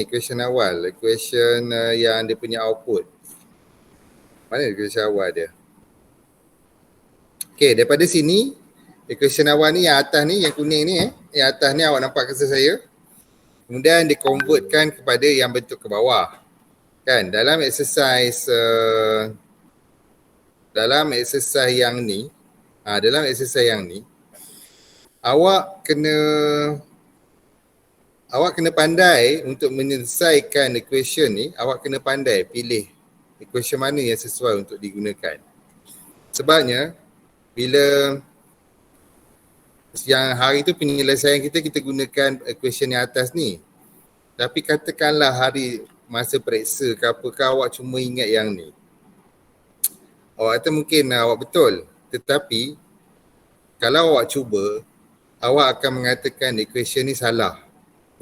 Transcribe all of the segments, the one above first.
Equation awal, equation yang dia punya output. Mana equation awal dia? Okay, daripada sini equation awal ni yang atas ni, yang kuning ni yang atas ni awak nampak cursor saya. Kemudian dikonvertkan kepada yang bentuk ke bawah. Kan, dalam exercise yang ni, dalam exercise yang ni, awak kena pandai untuk menyelesaikan equation ni, awak kena pandai pilih equation mana yang sesuai untuk digunakan. Sebabnya, bila yang hari tu penyelesaian kita gunakan equation yang atas ni. Tapi katakanlah hari masa periksa ke apakah awak cuma ingat yang ni. Awak kata mungkin awak betul. Tetapi, kalau awak cuba, awak akan mengatakan equation ni salah.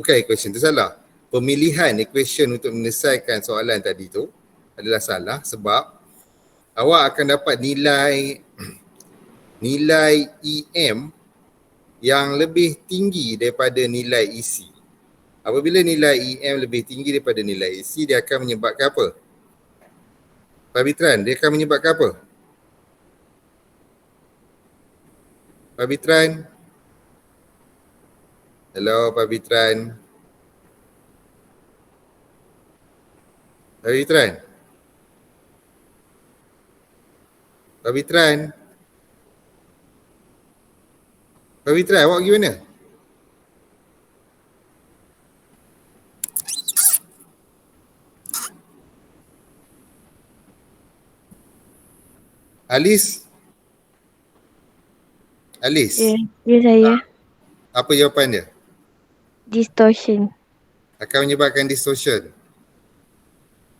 Bukan equation tu salah. Pemilihan equation untuk menyelesaikan soalan tadi tu adalah salah sebab awak akan dapat nilai EM yang lebih tinggi daripada nilai EC. Apabila nilai EM lebih tinggi daripada nilai EC, dia akan menyebabkan apa? Pak Bitran, dia akan menyebabkan apa? Pak Bitran? Hello Pak Bitran? Pak Bitran? Pak Bitran? Pak Bitran, awak pergi mana? Alis? Ya saya. Apa jawapan dia? Distortion. Akan menyebabkan distortion.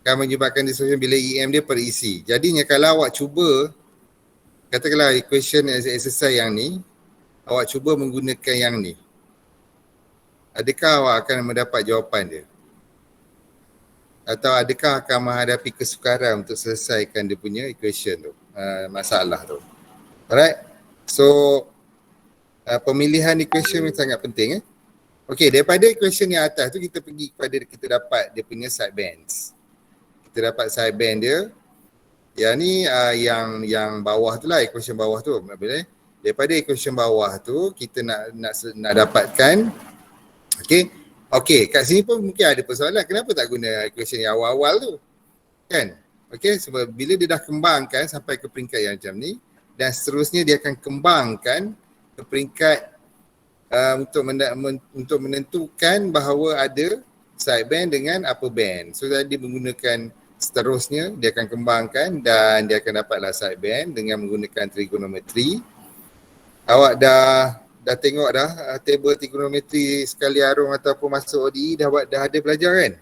Akan menyebabkan distortion bila EM dia per EC. Jadinya kalau awak cuba, katakanlah equation exercise yang ni, awak cuba menggunakan yang ni. Adakah awak akan mendapat jawapan dia? Atau adakah akan menghadapi kesukaran untuk selesaikan dia punya equation tu, masalah tu. Alright, so pemilihan equation ni sangat penting. Okey, daripada equation yang atas tu kita pergi kepada, kita dapat dia punya side bands. Kita dapat side band dia. Yang ni yang bawah tu lah, equation bawah tu. Daripada equation bawah tu kita nak dapatkan. Okey, kat sini pun mungkin ada persoalan. Kenapa tak guna equation yang awal-awal tu? Kan? Okey, sebab bila dia dah kembangkan sampai ke peringkat yang macam ni, dan seterusnya dia akan kembangkan ke peringkat untuk menentukan bahawa ada side band dengan upper band. So tadi menggunakan seterusnya, dia akan kembangkan dan dia akan dapatlah side band dengan menggunakan trigonometri. Awak dah tengok dah table trigonometri sekali arung ataupun masuk ODE dah ada belajar kan?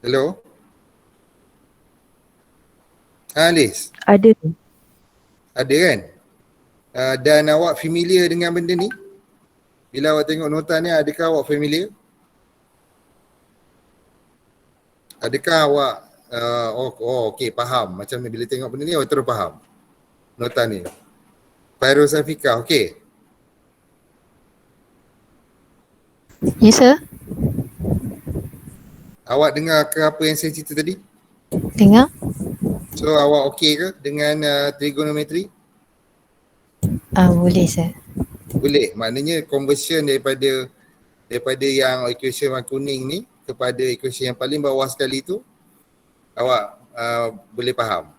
Hello? Liz? Ada. Ada kan? Dan awak familiar dengan benda ni? Bila awak tengok nota ni, adakah awak familiar? Adakah awak okey, faham. Macam ni bila tengok benda ni awak terus faham nota ni. Fairuz Afiqah, okey. Yes sir. Awak dengar ke apa yang saya cerita tadi? Dengar. So awak okey ke dengan trigonometri? Boleh sir. Boleh. Maknanya conversion daripada yang equation warna kuning ni kepada equation yang paling bawah sekali tu awak boleh faham?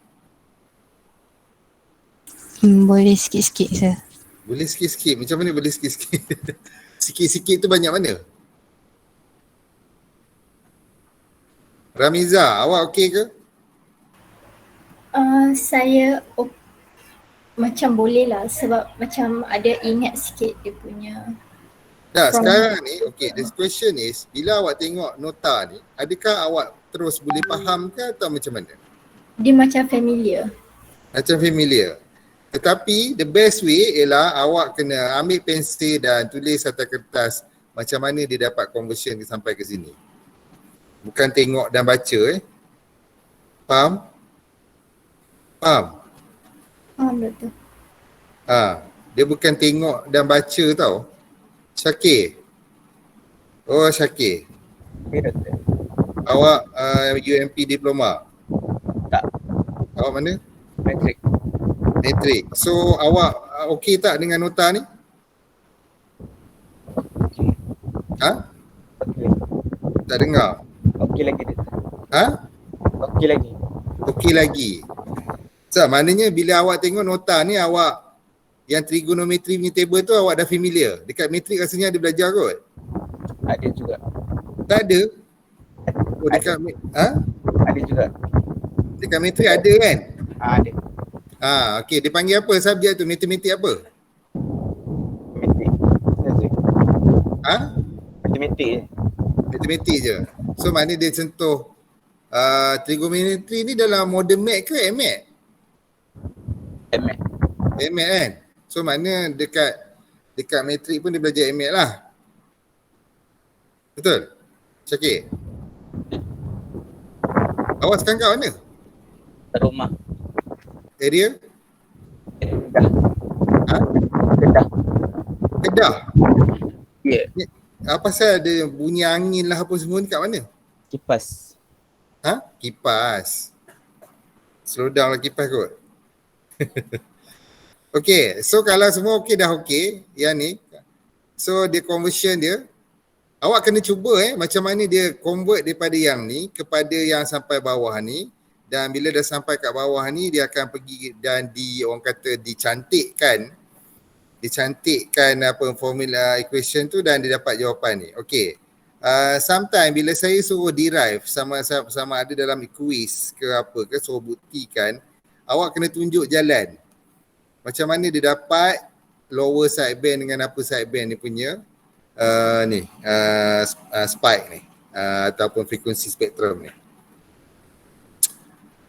Boleh sikit-sikit sir. Boleh sikit-sikit. Macam mana boleh sikit-sikit? Sikit-sikit tu banyak mana? Ramiza, awak okey ke? Saya macam boleh lah sebab macam ada ingat sikit dia punya. Sekarang ni, okay, the question is, bila awak tengok nota ni, adakah awak terus boleh faham ke atau macam mana? Dia macam familiar. Macam familiar. Tetapi the best way ialah awak kena ambil pensil dan tulis atas kertas macam mana dia dapat conversion sampai ke sini. Bukan tengok dan baca Faham? Faham? Faham betul. Dia bukan tengok dan baca tau. Syakir. Oh, Syakir. Ya, doktor. Awak UMP diploma? Tak. Awak mana? Matrik. Matrik. So awak okey tak dengan nota ni? Okey. Ha? Okey. Tak dengar. Okey lagi, doktor. Ha? Okey lagi. Okey lagi. So maknanya bila awak tengok nota ni, awak yang trigonometri punya table tu awak dah familiar. Dekat matrik rasanya ada belajar kot? Ada juga. Tak ada? Oh, dekat Ada juga. dekat matrik ada kan? Ada. Okey, dia panggil apa subjek tu? Matematik apa? Matematik. Saja. Matematik je. Matematik je. So maknanya dia sentuh trigonometri ni dalam modern math ke MAT? MAT. MAT kan? So maknanya dekat matrik pun dia belajar MAT lah. Betul? Syakir? Awak sekarang kat mana? Kat rumah. Area? Kedah. Ha? Kedah. Kedah? Ya. Apa pasal ada bunyi angin lah apa semua ni kat mana? Kipas. Kipas. Slow down lah kipas kot. Okay, so kalau semua okay dah okay yang ni. So dia conversion dia, awak kena cuba macam mana dia convert daripada yang ni kepada yang sampai bawah ni. Dan bila dah sampai kat bawah ni, dia akan pergi dan orang kata dicantikkan apa formula equation tu dan dia dapat jawapan ni. Okay. Sometimes bila saya suruh derive sama ada dalam quiz ke apa ke, suruh buktikan, awak kena tunjuk jalan. Macam mana dia dapat lower sideband dengan upper sideband ni punya spike ni ataupun frekuensi spektrum ni.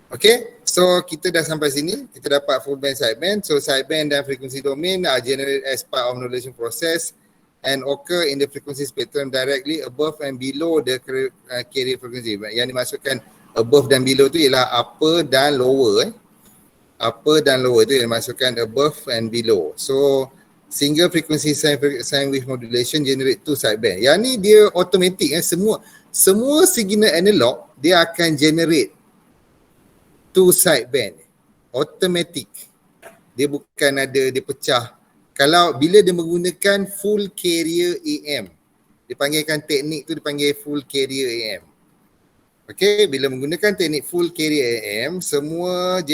Okay, so kita dah sampai sini. Kita dapat full band sideband. So sideband dan frequency domain are generated as part of modulation process and occur in the frequency spectrum directly above and below the carrier frequency. Yang dimaksudkan above dan below tu ialah upper dan lower. Upper dan lower tu yang dimaksudkan above and below. So single frequency sine wave modulation generate two sideband. Yang ni dia automatic semua signal analog dia akan generate two sideband. Automatic. Dia bukan ada dia pecah. Kalau bila dia menggunakan full carrier AM. Dipanggilkan teknik tu dipanggil full carrier AM. Okay, bila menggunakan teknik full carrier AM, semua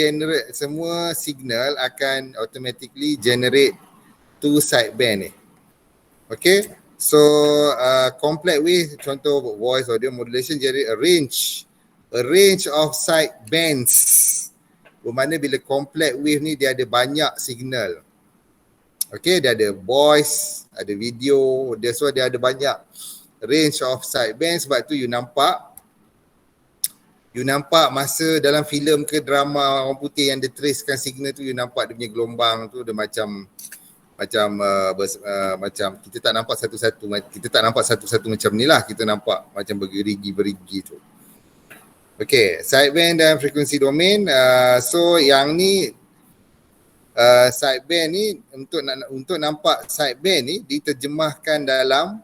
signal akan automatically generate two sideband ni. Okay, so complex way, contoh voice audio modulation generate a range of sidebands. Bermakna bila complex wave ni dia ada banyak signal. Okay, dia ada voice, ada video, so dia ada banyak range of sidebands. Sebab tu you nampak masa dalam filem ke drama orang putih yang dia tracekan signal tu, you nampak dia punya gelombang tu dia macam kita tak nampak satu-satu macam ni lah, kita nampak macam bergerigi tu. Okay, sideband dan frequency domain. So yang ni sideband ni untuk nampak sideband ni diterjemahkan dalam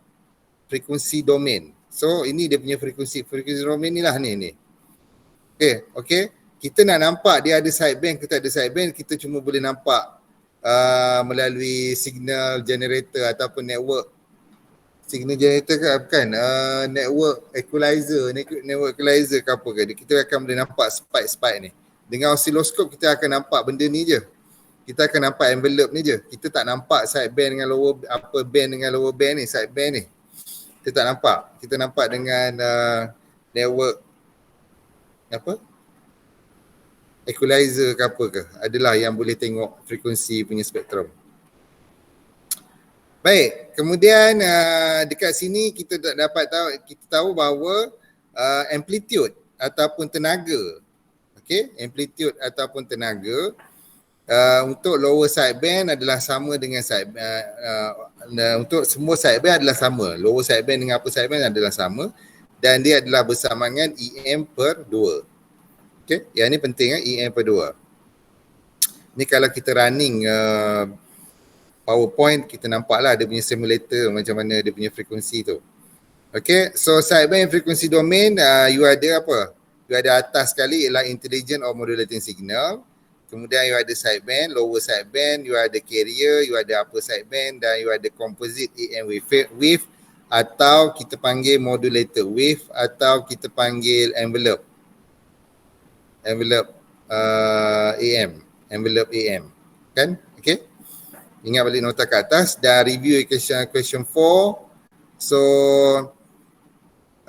frequency domain. So ini dia punya frequency domain ni lah ni. Okay. Kita nak nampak dia ada sideband ke tak ada sideband, kita cuma boleh nampak melalui signal generator ataupun network. Signal generator ke bukan? Network equalizer ke apa ke. Kita akan boleh nampak spike ni. Dengan oscilloscope kita akan nampak benda ni je. Kita akan nampak envelope ni je. Kita tak nampak sideband dengan upper band dengan lower band ni, sideband ni. Kita tak nampak. Kita nampak dengan network equalizer ke apa ke. Adalah yang boleh tengok frekuensi punya spektrum. Baik, kemudian dekat sini kita tahu bahawa amplitude ataupun tenaga. Okey, amplitude ataupun tenaga untuk lower sideband adalah sama dengan untuk semua sideband adalah sama. Lower sideband dengan upper sideband adalah sama dan dia adalah bersama dengan EM/2. Okey, yang ni penting EM/2. Ni kalau kita running PowerPoint, kita nampaklah dia punya simulator macam mana dia punya frekuensi tu. Okay, so sideband frequency domain, you ada apa? You ada atas sekali ialah intelligent or modulating signal. Kemudian you ada sideband, lower sideband, you ada carrier, you ada upper sideband dan you ada composite AM wave atau kita panggil modulated wave atau kita panggil envelope AM, envelope AM. Kan? Okay? Ingat balik nota kat atas dan review question 4. So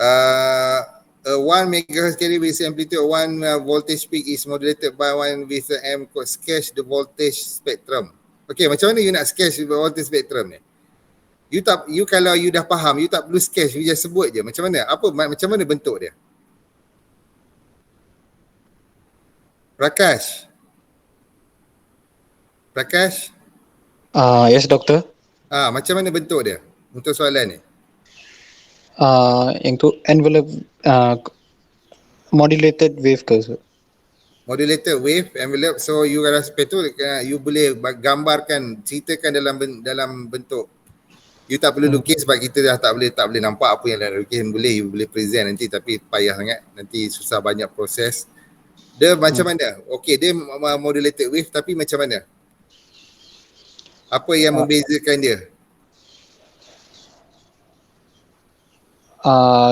a 1 megahertz carrier with amplitude of 1 voltage peak is modulated by one with a M code. Sketch the voltage spectrum. Okay, macam mana you nak sketch the voltage spectrum ni? You kalau you dah faham, you tak perlu sketch, you just sebut je. Macam mana? Macam mana bentuk dia? Prakash? Yes, doktor. Macam mana bentuk dia untuk soalan ni? Yang tu envelope modulated wave ke? Modulated wave envelope. So you kalau seperti tu you boleh gambarkan, ceritakan dalam bentuk. You tak perlu lukis sebab kita dah tak boleh nampak apa yang dah lukis. You boleh present nanti tapi payah sangat. Nanti susah banyak proses. Dia macam mana? Okay, dia modulated wave tapi macam mana? Apa yang membezakan dia?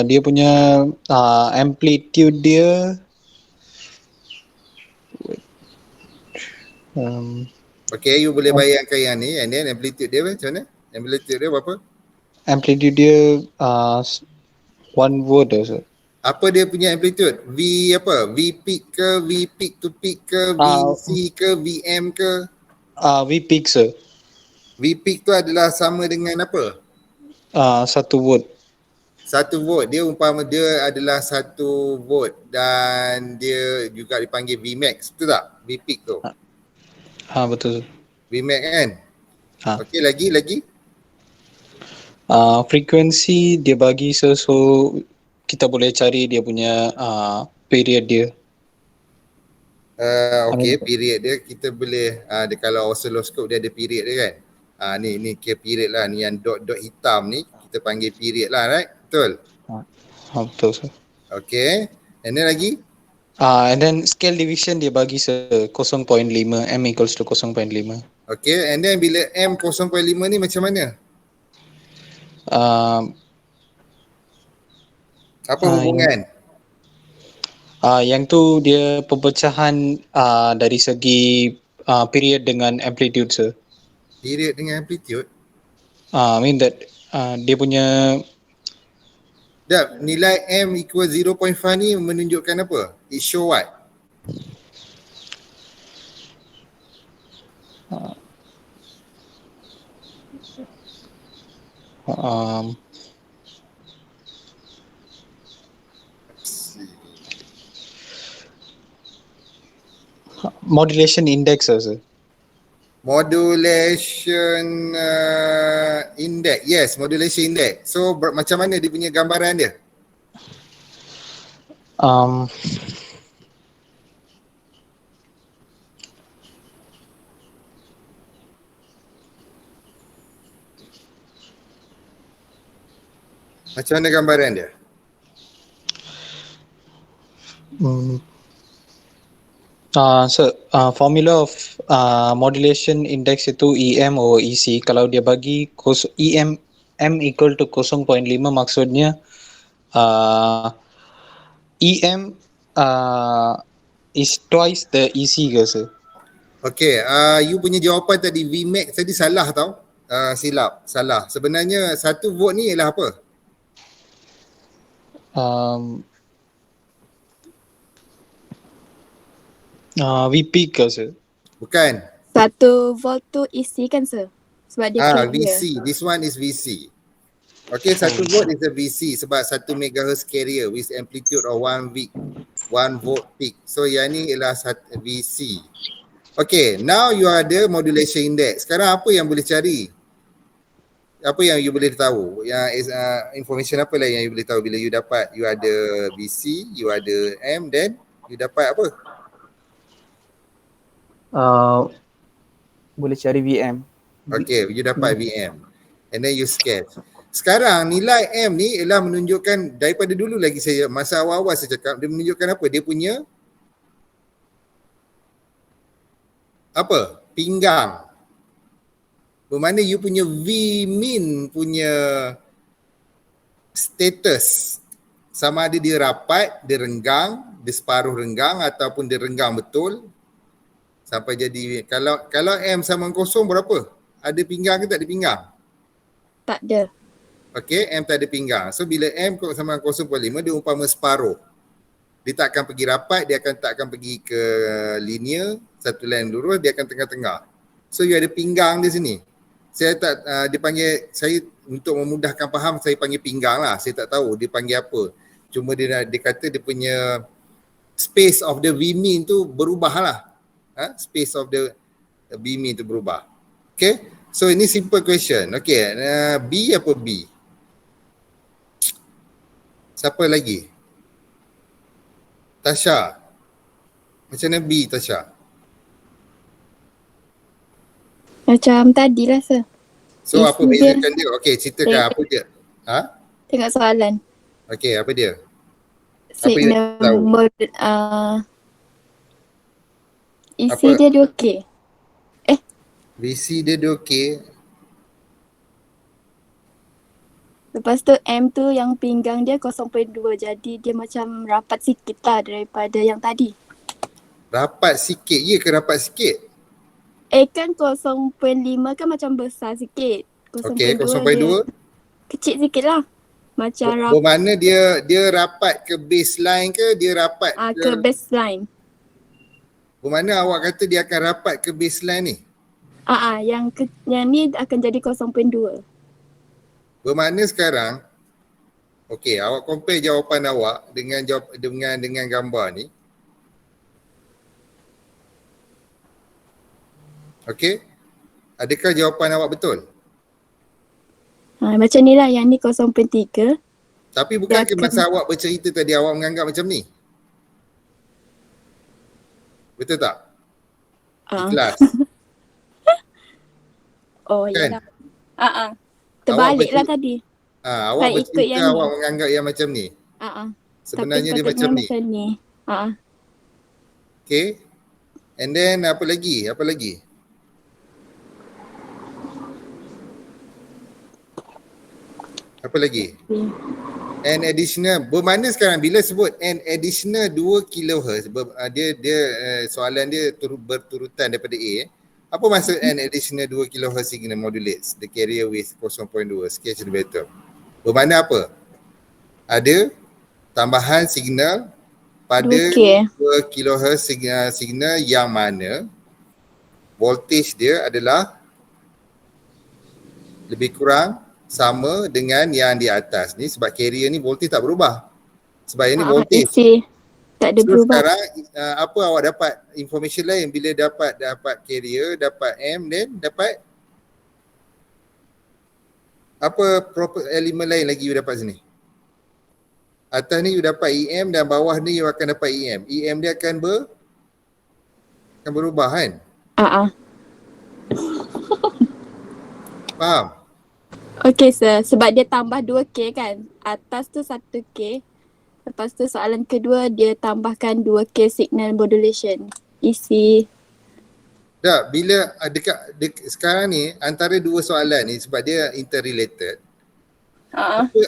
Dia punya amplitude dia Okay, you boleh bayangkan yang ni and then amplitude dia macam mana? Amplitude dia berapa? amplitude dia 1 volt also. Apa dia punya amplitude? V apa? V peak ke? V peak to peak ke? VC ke? VM ke? V peak sir. V peak tu adalah sama dengan apa? 1 volt. 1 volt. Dia umpama dia adalah 1 volt dan dia juga dipanggil Vmax. Betul tak? V peak tu. Betul. Vmax kan? Okey, lagi? Frekuensi dia bagi sir, so kita boleh cari dia punya period dia. Okey, period dia kita boleh dia kalau oscilloscope dia ada period dia kan. Ni kira period lah, ni yang dot hitam ni kita panggil period lah, right? Betul? Betul sir. Okay, and then lagi? And then scale division dia bagi 0.5, M equals to 0.5. Okay, and then bila M 0.5 ni macam mana? Apa hubungan? Yang tu dia pemecahan dari segi period dengan amplitude sir. Period dengan amplitude? I mean that dia punya Nilai M equal 0.5 ni menunjukkan apa? It show what? Modulation index sir. Modulation index. Yes, modulation index. So macam mana dia punya gambaran dia? Macam mana gambaran dia? So formula of modulation index itu EM over EC. Kalau dia bagi EM M equal to 0.5 maksudnya EM is twice the EC ke sir? Okay, you punya jawapan tadi Vmax tadi salah tau. Silap, salah. Sebenarnya 1 volt ni ialah apa? V peak ke sir? Bukan. 1 volt tu EC kan sir? Sebab dia carrier. VC. This one is VC. Okay, 1 volt is a VC sebab 1 megahertz carrier with amplitude of 1 volt peak. So yang ni ialah VC. Okay, now you ada modulation index. Sekarang apa yang boleh cari? Apa yang you boleh tahu? Yang information apa lah yang you boleh tahu bila you dapat, you ada VC, you ada M, then you dapat apa? Boleh cari VM. Okay, you dapat VM. And then you sketch. Sekarang nilai M ni ialah menunjukkan daripada dulu lagi masa awal-awal saya cakap, dia menunjukkan apa? Dia punya apa? Pinggang. Bermakna you punya V min punya status sama ada dia rapat, dia renggang, dia separuh renggang ataupun dia renggang betul sampai jadi kalau M sama kosong berapa? Ada pinggang ke tak ada pinggang? Tak ada. Okey, M tak ada pinggang. So bila M sama 0.5 dia umpama separuh. Dia tak akan pergi rapat, dia tak akan pergi ke linear, satu line lurus, dia akan tengah-tengah. So you ada pinggang di sini. Saya tak dipanggil, saya untuk memudahkan faham saya panggil pinggang lah. Saya tak tahu dia panggil apa. Cuma dia kata dia punya space of the V min tu berubah lah. Space of the V min tu berubah. Okay. So ini simple question. Okay. B apa B? Siapa lagi? Tasha. Macam mana B, Tasha? Macam tadi lah, sir. So apa Isi dia- bezakan dia? Okay, ceritakan apa dia? Tengok soalan. Okay, apa dia? Apa yang Signal tahu? isi Apa? dia 2K. VC dia 2K. Lepas tu M tu yang pinggang dia 0.2. Jadi dia macam rapat sikit lah daripada yang tadi. Rapat sikit. Ya ke rapat sikit? Kan 0.5 kan macam besar sikit. 0.2 Okay, dia 0.2. kecil sikit lah. Macam rapat Bermakna dia rapat ke baseline ke dia rapat ke baseline. bermakna awak kata dia akan rapat ke baseline ni? Yang ni akan jadi 0.2. Bermakna sekarang, okay, awak compare jawapan awak dengan dengan gambar ni. Okay, adakah jawapan awak betul? Macam ni lah, yang ni 0.3. Tapi bukan ke Dia akan- masa awak bercerita tadi awak menganggap macam ni? Betul tak? Di Ah. kelas. Oh Kan? yalah. Terbalik lah tadi. Awak Tak ikut bercerita yang ni. awak menganggap yang macam ni. Sebenarnya dia macam ni. ni. Okay. And then apa lagi? Apa lagi? Apa lagi? An additional, bermakna sekarang bila sebut an additional 2 kHz, dia soalan dia berturutan daripada A. Apa maksud an additional 2 kHz signal modulates the carrier with 0.2 sketch the better? Bermakna apa? Ada tambahan signal pada 2K. 2 kHz signal yang mana voltage dia adalah lebih kurang sama dengan yang di atas ni, sebab carrier ni voltage tak berubah. Sebab yang ni voltage. Isi tak ada So berubah. sekarang apa awak dapat information lain bila dapat carrier, dapat M, then dapat apa proper elemen lain lagi you dapat sini? Atas ni you dapat EM dan bawah ni you akan dapat EM. EM dia akan berubah kan? Faham? Okay sir, sebab dia tambah 2K kan. Atas tu 1K. Lepas tu soalan kedua dia tambahkan 2K signal modulation. Isi. Tak, bila sekarang ni antara dua soalan ni sebab dia interrelated.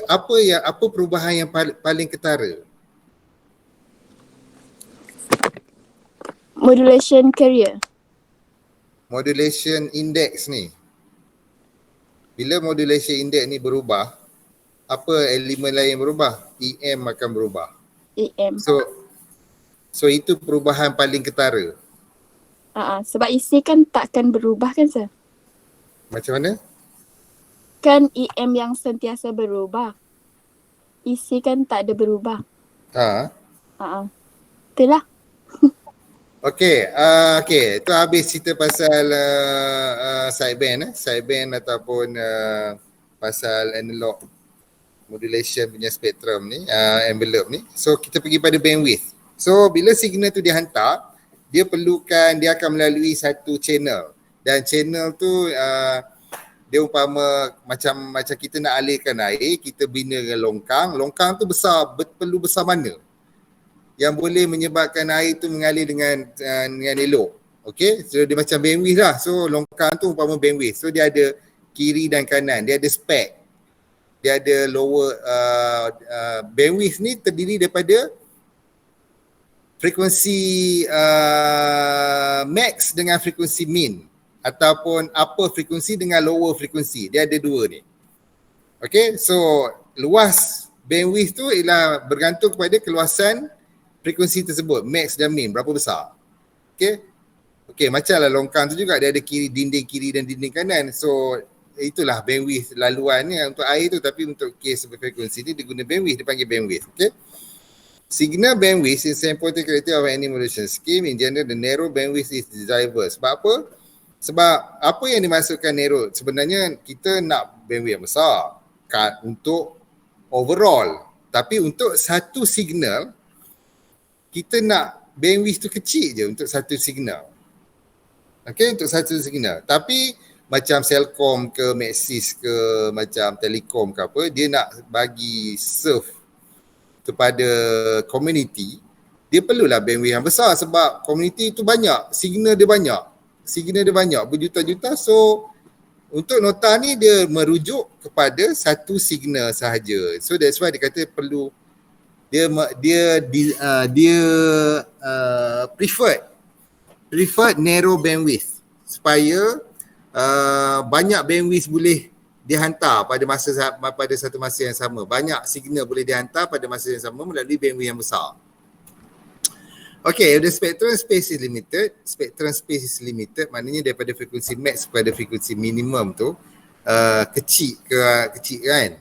Apa perubahan yang paling ketara? Modulation carrier. Modulation index ni. Bila modulation index ni berubah, apa elemen lain berubah? EM akan berubah. EM. So itu perubahan paling ketara. Sebab isi kan takkan berubah kan sir? Macam mana? Kan EM yang sentiasa berubah. Isi kan tak ada berubah. Itulah. Okay, itu habis cerita pasal sideband sideband ataupun pasal analog modulation punya spektrum ni, envelope ni. So kita pergi pada bandwidth. So bila signal tu dihantar, dia akan melalui satu channel dan channel tu dia umpama macam kita nak alirkan air, kita bina dengan longkang. Longkang tu besar, perlu besar mana yang boleh menyebabkan air tu mengalir dengan elok. Okay, so dia macam bandwidth lah. So longkang tu umpama bandwidth. So dia ada kiri dan kanan, dia ada spek. Dia ada lower bandwidth ni terdiri daripada frekuensi max dengan frekuensi min, ataupun upper frekuensi dengan lower frekuensi. Dia ada dua ni. Okay, so luas bandwidth tu ialah bergantung kepada keluasan frekuensi tersebut, max dan min, berapa besar. Okay, macamlah longkang tu juga, dia ada dinding kiri dan dinding kanan. So itulah bandwidth laluannya untuk air tu, tapi untuk kes frekuensi ni dia guna bandwidth, dia panggil bandwidth. Okay. Signal bandwidth is an important character of any modulation scheme. In general, the narrow bandwidth is desirable. Sebab apa? Sebab apa yang dimaksudkan narrow? Sebenarnya kita nak bandwidth yang besar untuk overall. Tapi untuk satu signal, kita nak bandwidth tu kecil je untuk satu signal. Okay, untuk satu signal. Tapi macam Celcom ke Maxis ke macam Telekom ke apa, dia nak bagi serve kepada community, dia perlulah bandwidth yang besar sebab community tu banyak, signal dia banyak berjuta-juta. So untuk nota ni dia merujuk kepada satu signal sahaja. So that's why dia kata perlu dia preferred narrow bandwidth supaya banyak bandwidth boleh dihantar pada satu masa yang sama. Banyak signal boleh dihantar pada masa yang sama melalui bandwidth yang besar. Okay, if the spectrum space is limited, maknanya daripada frekuensi max kepada frekuensi minimum tu kecil kan.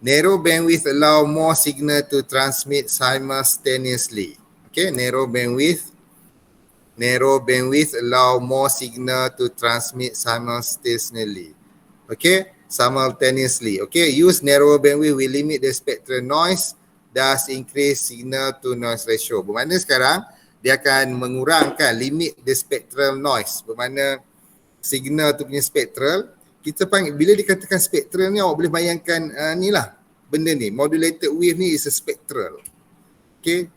Narrow bandwidth allow more signal to transmit simultaneously. Okay, narrow bandwidth allow more signal to transmit simultaneously. Simultaneously. Okay, use narrow bandwidth will limit the spectral noise, thus increase signal to noise ratio. Bermakna sekarang dia akan mengurangkan limit the spectral noise. Bermakna signal tu punya spectral, kita panggil, bila dikatakan spectral ni awak boleh bayangkan ni lah benda ni, modulated wave ni is a spectral. Okay.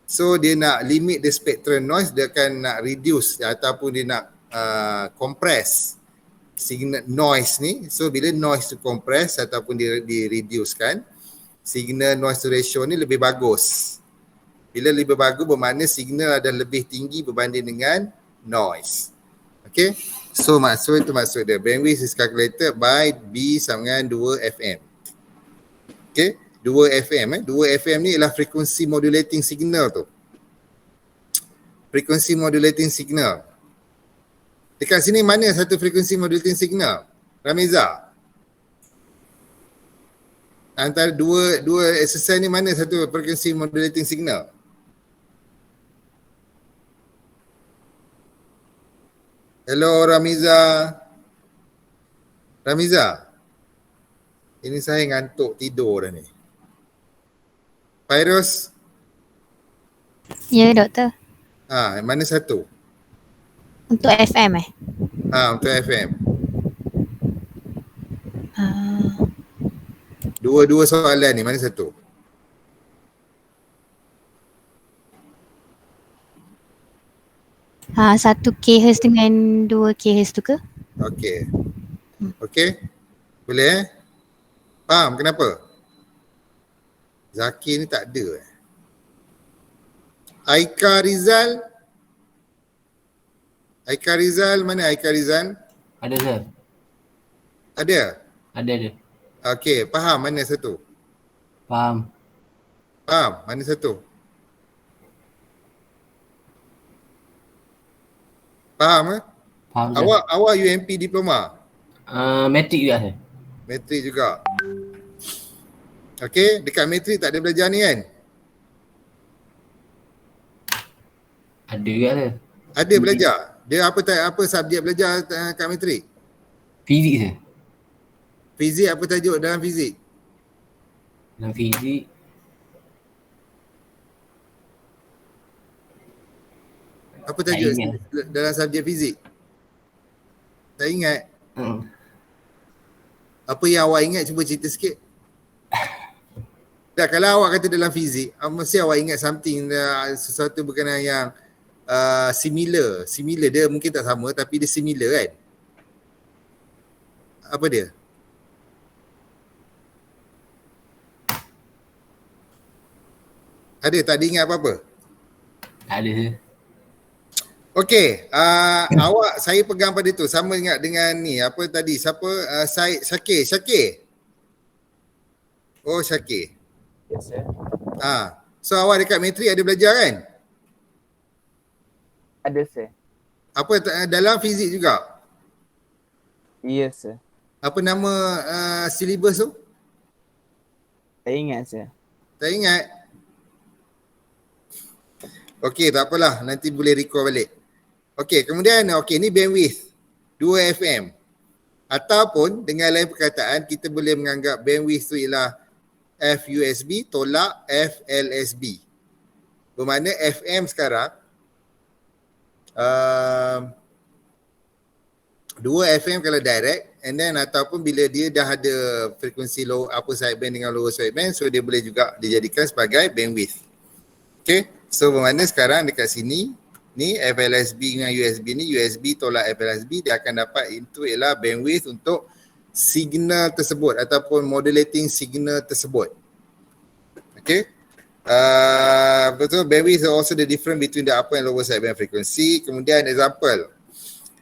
So dia nak limit the spectral noise, dia akan nak reduce ataupun dia nak compress signal noise ni. So bila noise tu compress ataupun di reduce kan, signal noise ratio ni lebih bagus. Bila lebih bagus bermakna signal ada lebih tinggi berbanding dengan noise. Okay, so itu maksud dia. Bandwidth is calculated by B sama dengan 2 FM. Okay, 2 FM 2 FM ni ialah frekuensi modulating signal tu. Frekuensi modulating signal. Dekat sini mana satu frekuensi modulating signal? Ramiza? Antara dua exercise ni mana satu frekuensi modulating signal? Hello Ramiza. Ini saya ngantuk tidur dah ni. Fairuz? Ya, doktor. Mana satu? Untuk FM Untuk FM. Dua soalan ni mana satu? Satu kHz dengan 2 kHz tu ke? Okey. Boleh Faham kenapa? Zaki ni tak ada Aika Rizal, mana Aika Rizal? Ada sir. Ada? Ada. Okey, faham mana satu? Faham. Mana satu? Faham Faham sir. Awak UMP diploma? Matrik juga sir. Matrik juga. Okey, dekat matrik tak ada belajar ni kan? Ada juga sir. Ada belajar. Dia apa subjek belajar kat matrik? Fizik sir. Fizik, apa tajuk dalam fizik? Dalam fizik Apa tajuk ingat. dalam subjek fizik? Tak ingat. Apa yang awak ingat, cuba cerita sikit. Tak, kalau awak kata dalam fizik, mesti awak ingat something, sesuatu berkenaan yang similar. Similar, dia mungkin tak sama tapi dia similar kan? Apa dia? Ada, tak ada ingat apa-apa? Tak ada sir. Okey, awak, saya pegang pada tu, sama ingat dengan ni, apa tadi, siapa? Syakir. Oh, Syakir. Yes sir. So awak dekat matrik ada belajar kan? Ada sir. Apa dalam fizik juga? Yes sir. Apa nama syllabus tu? Tak ingat sir. Tak ingat? Okey, tak apalah, nanti boleh recall balik. Okey, kemudian ni bandwidth 2 FM. Ataupun dengan lain perkataan, kita boleh menganggap bandwidth tu ialah FUSB tolak FLSB. Bermakna FM sekarang 2 FM kalau direct, and then ataupun bila dia dah ada frekuensi low upper sideband dengan lower sideband, so dia boleh juga dijadikan sebagai bandwidth. Okay, so bermakna sekarang dekat sini ni FLSB dengan USB ni, USB tolak FLSB, dia akan dapat itu ialah bandwidth untuk signal tersebut ataupun modulating signal tersebut. Okay, betul, bandwidth is also the difference between the upper and lower sideband frequency. Kemudian example,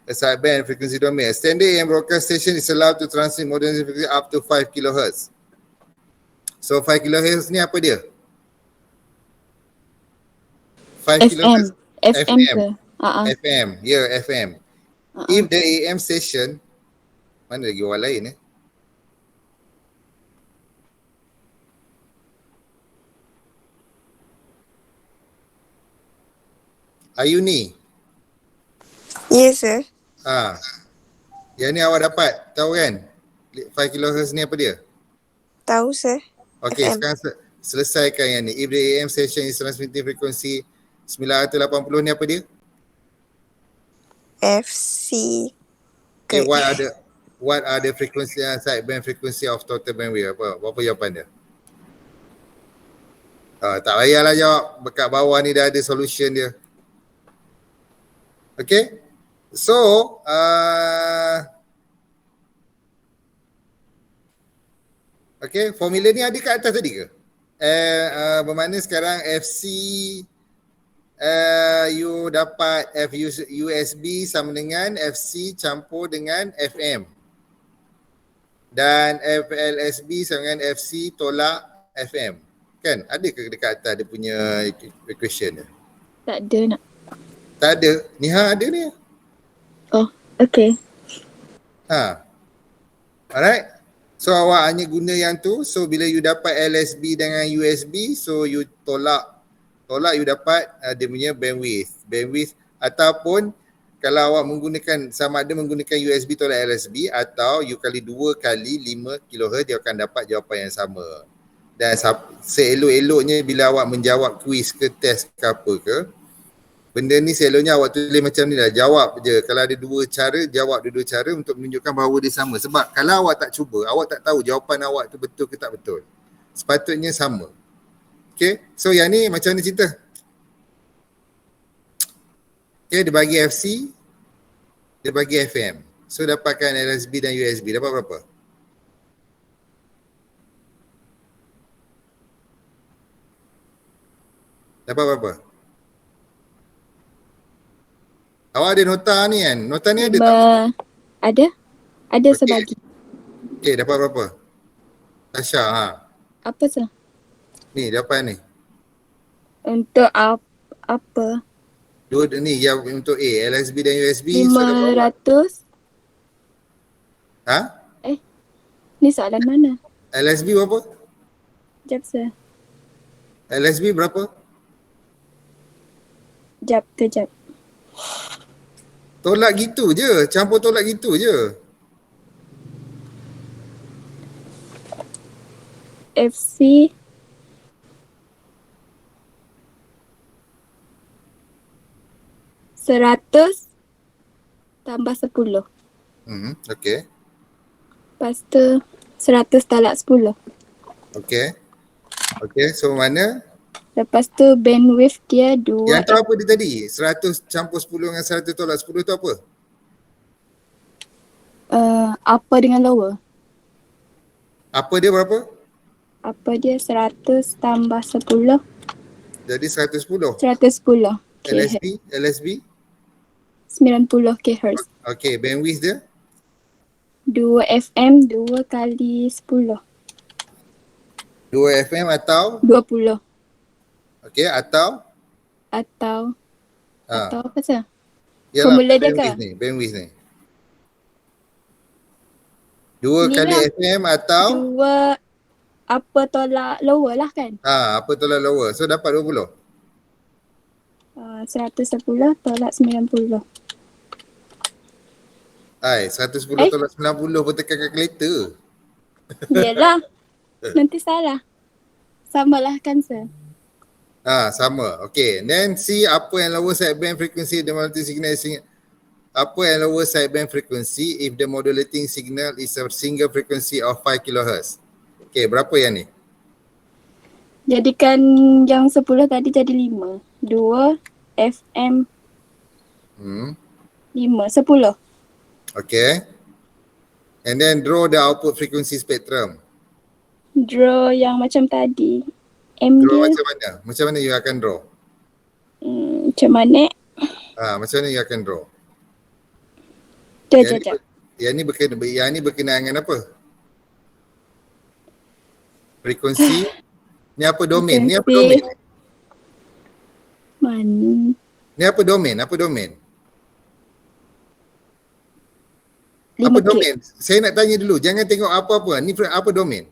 a sideband frequency domain. A standard AM broadcast station is allowed to transmit modulating frequency up to 5 kHz. So 5 kHz ni apa dia? 5 kHz FM ke? FM. Ya, FM. If the AM station, mana lagi orang lain Ayuni. Yes, sir. Yang ni awak dapat, tahu kan? 5 kHz ni apa dia? Tahu, sir. Okey, FM. sekarang selesaikan yang ni. If the AM station is transmitting frequency 980 ni apa dia? FC. Okay, what are the frequency sideband frequency of total bandwidth? Apa jawapan dia? Tak payahlah jawab, dekat bawah ni dah ada solution dia. Okay, so okay, formula ni ada kat atas tadi ke? Bermakna sekarang FC you dapat USB sama dengan FC campur dengan FM, dan FLSB sama dengan FC tolak FM. Kan? Ada ke dekat atas dia punya equation dia? Tak ada nak. Tak ada. Ni ada ni. Oh, okay. Alright. So awak hanya guna yang tu. So bila you dapat LSB dengan USB, so you tolak you dapat dia punya bandwidth. Ataupun kalau awak menggunakan, sama ada menggunakan USB tolak LSB atau you kali 2 kali 5 kHz, dia akan dapat jawapan yang sama. Dan seelok-eloknya bila awak menjawab kuis ke test ke apa ke, benda ni seeloknya awak tulis macam ni lah, jawab je. Kalau ada 2 cara, jawab dua-dua cara untuk menunjukkan bahawa dia sama. Sebab kalau awak tak cuba, awak tak tahu jawapan awak tu betul ke tak betul. Sepatutnya sama. Okay, so yang ni macam ni cerita. Okay, dia bagi FC, dia bagi FM. So dapatkan LSB dan USB, dapat berapa? Dapat berapa? Awak ada nota ni kan? Nota ni ada tak? Ada Okey. sebagi. Okay, dapat berapa? Tasha, Apa tu? Ni dapat ni. Untuk apa? Dua ni yang untuk A, LSB dan USB. So dapat berapa? 500. Ni soalan mana? LSB berapa? Jap sir. LSB berapa? Kejap. Tolak gitu je, campur tolak gitu je. FC $100 tambah 10. Okay. Lepas tu 100 talak 10. Okay. Okay, so mana? Lepas tu bandwidth dia 2 Yang tu apa dia tadi? 100 campur 10 dengan 100 tolak 10 tu apa? upper dengan lower. Apa dia berapa? Upper dia 100 tambah 10. Jadi 110. 110 kHz. LSB? 90 kHz. Okay, bandwidth dia? 2 FM 2 kali 10. 2 FM atau? 20. Okay, atau? Atau Ha. apa sah? Yalah, Formula dia bandwidth ke? ni, bandwidth ni. 2 Ni kali lah. FM atau? 2 upper tolak lower lah kan? Apa tolak lower? So dapat 20. 110 tolak 90. 110 tolak 90 pun tekan kalkulator. Yelah. Nanti salah. Samalah kan sir? Sama. Okay. Then see apa yang lower sideband frequency the modulating signal apa yang lower sideband frequency if the modulating signal is a single frequency of 5 kHz. Okay, berapa yang ni? Jadikan yang 10 tadi jadi 5. 2 FM 5. 10. Okay. And then draw the output frequency spectrum. Draw yang macam tadi. M Draw dia macam mana? Macam mana you akan draw? macam mana? Macam mana you akan draw? Jap. Yang ni berkenaan dengan apa? Frekuensi. Ni apa domain? Ni apa domain? Mana? Ni apa domain? Apa domain? 5K. Apa domain? Saya nak tanya dulu. Jangan tengok apa-apa. Ni apa domain?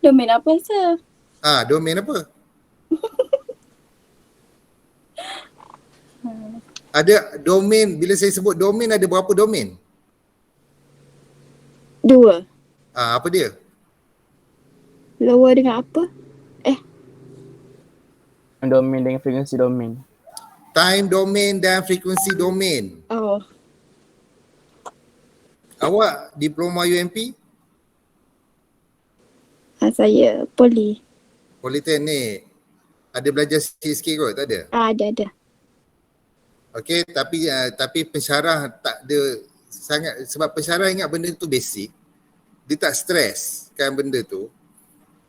Domain apa sir? Domain apa? Ada domain. Bila saya sebut domain, ada berapa domain? 2. Apa dia? Lower dengan apa? Domain dengan frekuensi domain. Time domain dan frekuensi domain. Oh. Awak diploma UMP? Saya poli. Politeknik. Ada belajar sikit-sikit kot? Tak ada? Ada. Okey, tapi pensyarah tak ada sangat, sebab pensyarah ingat benda tu basic. Dia tak stres kan benda tu.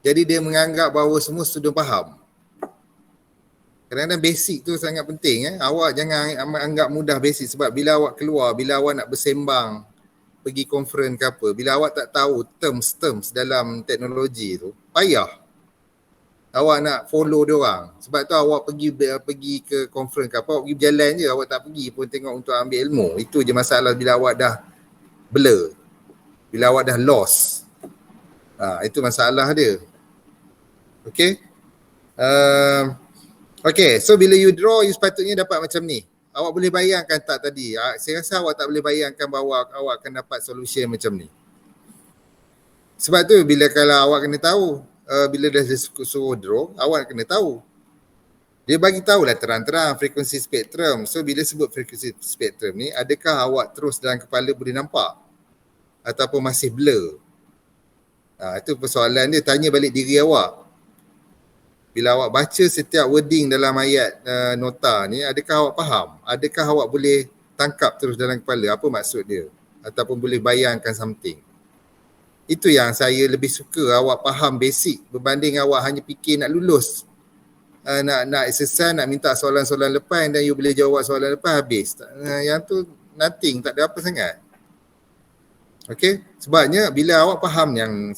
Jadi dia menganggap bahawa semua student faham. Kadang-kadang basic tu sangat penting. Awak jangan anggap mudah basic, sebab bila awak keluar, bila awak nak bersembang, pergi conference ke apa, bila awak tak tahu terms dalam teknologi tu, payah. Awak nak follow dia orang. Sebab tu awak pergi ke conference ke apa, awak pergi berjalan je, awak tak pergi pun tengok untuk ambil ilmu. Itu je masalah bila awak dah blur. Bila awak dah lost. Itu masalah dia. Okay. Okay, so bila you draw, you sepatutnya dapat macam ni. Awak boleh bayangkan tak tadi? Saya rasa awak tak boleh bayangkan bahawa awak akan dapat solution macam ni. Sebab tu bila kalau awak kena tahu, bila dah suruh draw, awak kena tahu. Dia bagi tahulah terang-terang frekuensi spektrum. So bila sebut frekuensi spektrum ni, adakah awak terus dalam kepala boleh nampak? Ataupun masih blur? Itu persoalan dia, tanya balik diri awak. Bila awak baca setiap wording dalam ayat nota ni, adakah awak faham? Adakah awak boleh tangkap terus dalam kepala apa maksud dia? Ataupun boleh bayangkan something? Itu yang saya lebih suka awak faham basic berbanding awak hanya fikir nak lulus. Nak exercise, nak minta soalan-soalan lepas dan you boleh jawab soalan lepas habis. Yang tu nothing, tak ada apa sangat. Okay? Sebabnya bila awak faham yang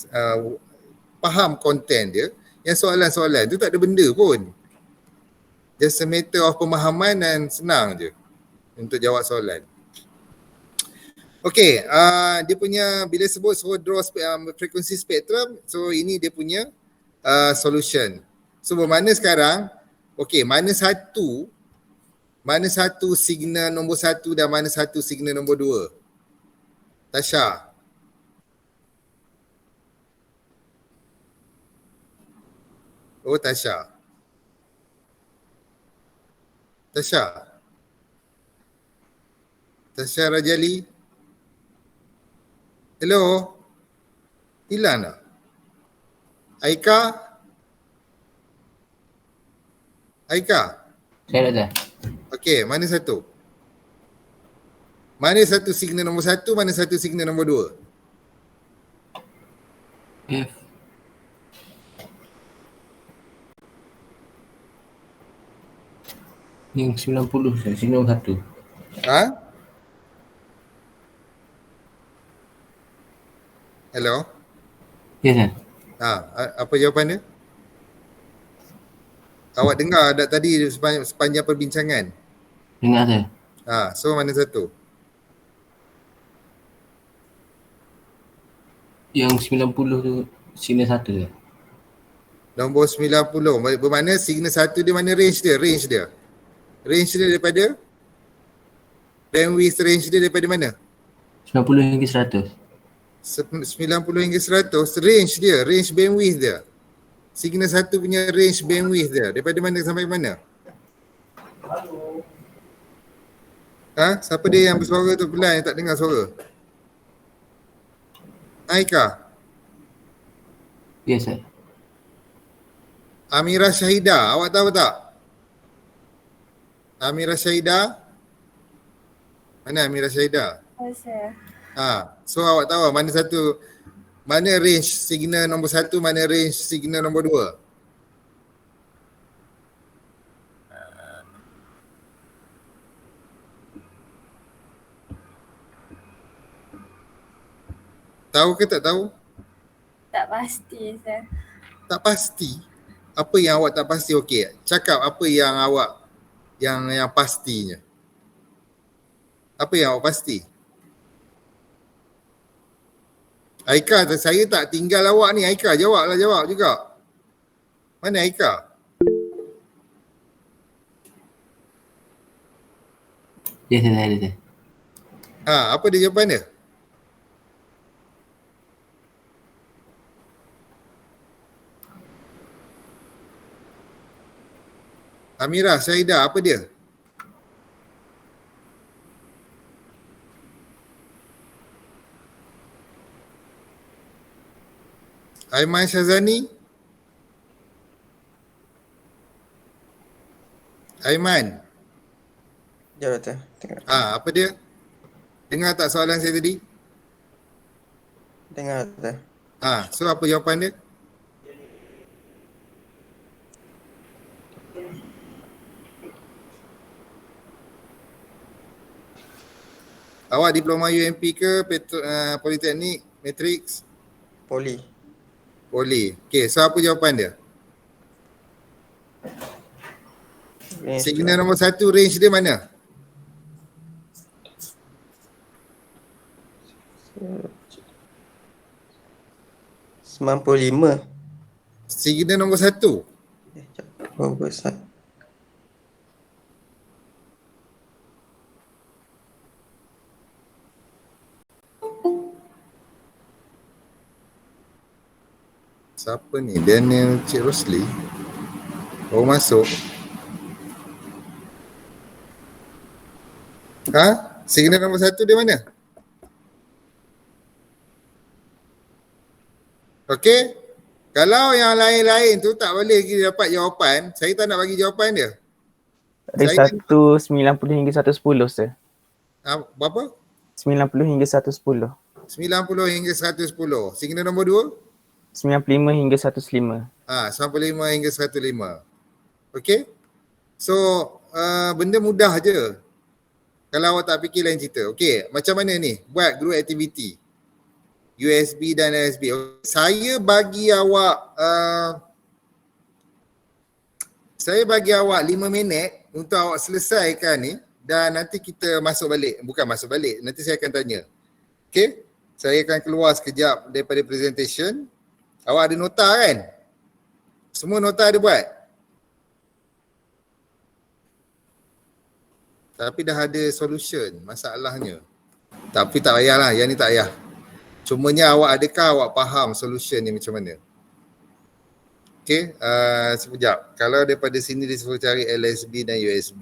faham konten dia, yang soalan-soalan tu tak ada benda pun. Just a matter of pemahaman dan senang je untuk jawab soalan. Okay, dia punya bila sebut suruh draw frequency spectrum, so ini dia punya solution. So bermakna sekarang, okay, mana satu signal nombor 1 dan mana satu signal nombor 2? Tasha. Oh, Tasha. Tasha Rajali. Hello? Hilang tak? Aika? Aika? Saya doktor. Okey, mana satu? Mana satu signal nombor 1, mana satu signal nombor 2? F. Yang 90 saya, signal nombor 1. Ha? Hello? Ya saya. Apa jawapan dia? Awak dengar tak tadi sepanjang perbincangan? Dengar saya. So mana satu? Yang 90 tu signal 1 saya. Nombor 90. Bermakna signal 1 dia mana range dia? Range dia daripada? Bandwidth range dia daripada mana? 90 hingga 100. 90 hingga 100. Range bandwidth dia. Signal 1 punya range bandwidth dia. Daripada mana sampai mana? Siapa dia yang bersuara tu pelan yang tak dengar suara? Aika? Ya saya. Amirah Syahidah, awak tahu tak? Amirah Syahidah? Mana Amirah Syahidah? Saya. So awak tahu mana satu, mana range signal nombor 1, mana range signal nombor 2? Tahu ke tak tahu? Tak pasti saya. Tak pasti. Apa yang awak tak pasti? Okey, cakap apa yang awak yang pastinya. Apa yang awak pasti? Aika, saya tak tinggal awak ni. Aika, jawab juga. Mana Aika? Ya saya ada saya. Apa dia jawapan dia? Amirah Syahidah, apa dia? Aiman Syazani? Aiman? Ya doktor. Tengok. Apa dia? Dengar tak soalan saya tadi? Dengar doktor. So apa jawapan dia? Awak diploma UMP ke Politeknik, Matrix? Poli. Okey, so apa jawapan dia? Signal nombor 1 range dia mana? RM95. Signal nombor 1. Nombor 1. Siapa ni? Daniel Cik Rosli. Baru masuk. Signal nombor 1 dia mana? Okey. Kalau yang lain-lain tu tak boleh kita dapat jawapan, saya tak nak bagi jawapan dia. Range 190 hingga 110 sir. Berapa? 90 hingga 110. 90 hingga 110. Signal nombor 2? 95 hingga 105. 95 hingga 105. Okey. So, benda mudah je. Kalau awak tak fikir lain cerita. Okey, macam mana ni? Buat group activity. USB dan LSB. Saya bagi awak 5 minit untuk awak selesaikan ni dan nanti kita masuk balik. Bukan masuk balik, nanti saya akan tanya. Okey? Saya akan keluar sekejap daripada presentation. Awak ada nota kan? Semua nota ada buat? Tapi dah ada solution masalahnya. Tapi tak payahlah, yang ni tak payah. Cumanya adakah awak faham solution ni macam mana? Okay, sekejap. Kalau daripada sini dia suruh cari LSB dan USB,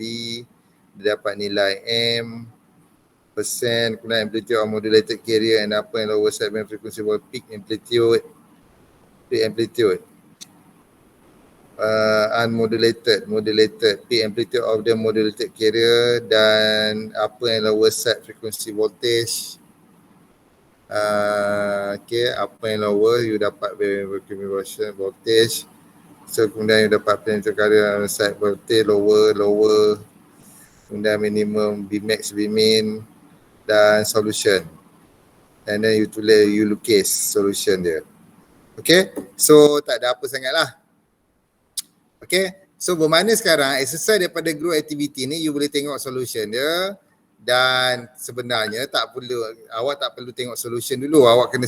dia dapat nilai M. percent kemudian amplitude of modulated carrier and upper and lower sideband frequency for peak amplitude, unmodulated, modulated, peak amplitude of the modulated carrier dan upper and lower side frequency voltage. Okay, upper and lower you dapat variation voltage. So kemudian you dapat potential current side voltage lower, kemudian minimum Bmax, Bmin dan solution. And then you lukis solution dia. Okay, so tak ada apa sangat lah. Okay, so bermakna sekarang exercise daripada group activity ni you boleh tengok solution dia dan sebenarnya awak tak perlu tengok solution dulu. Awak kena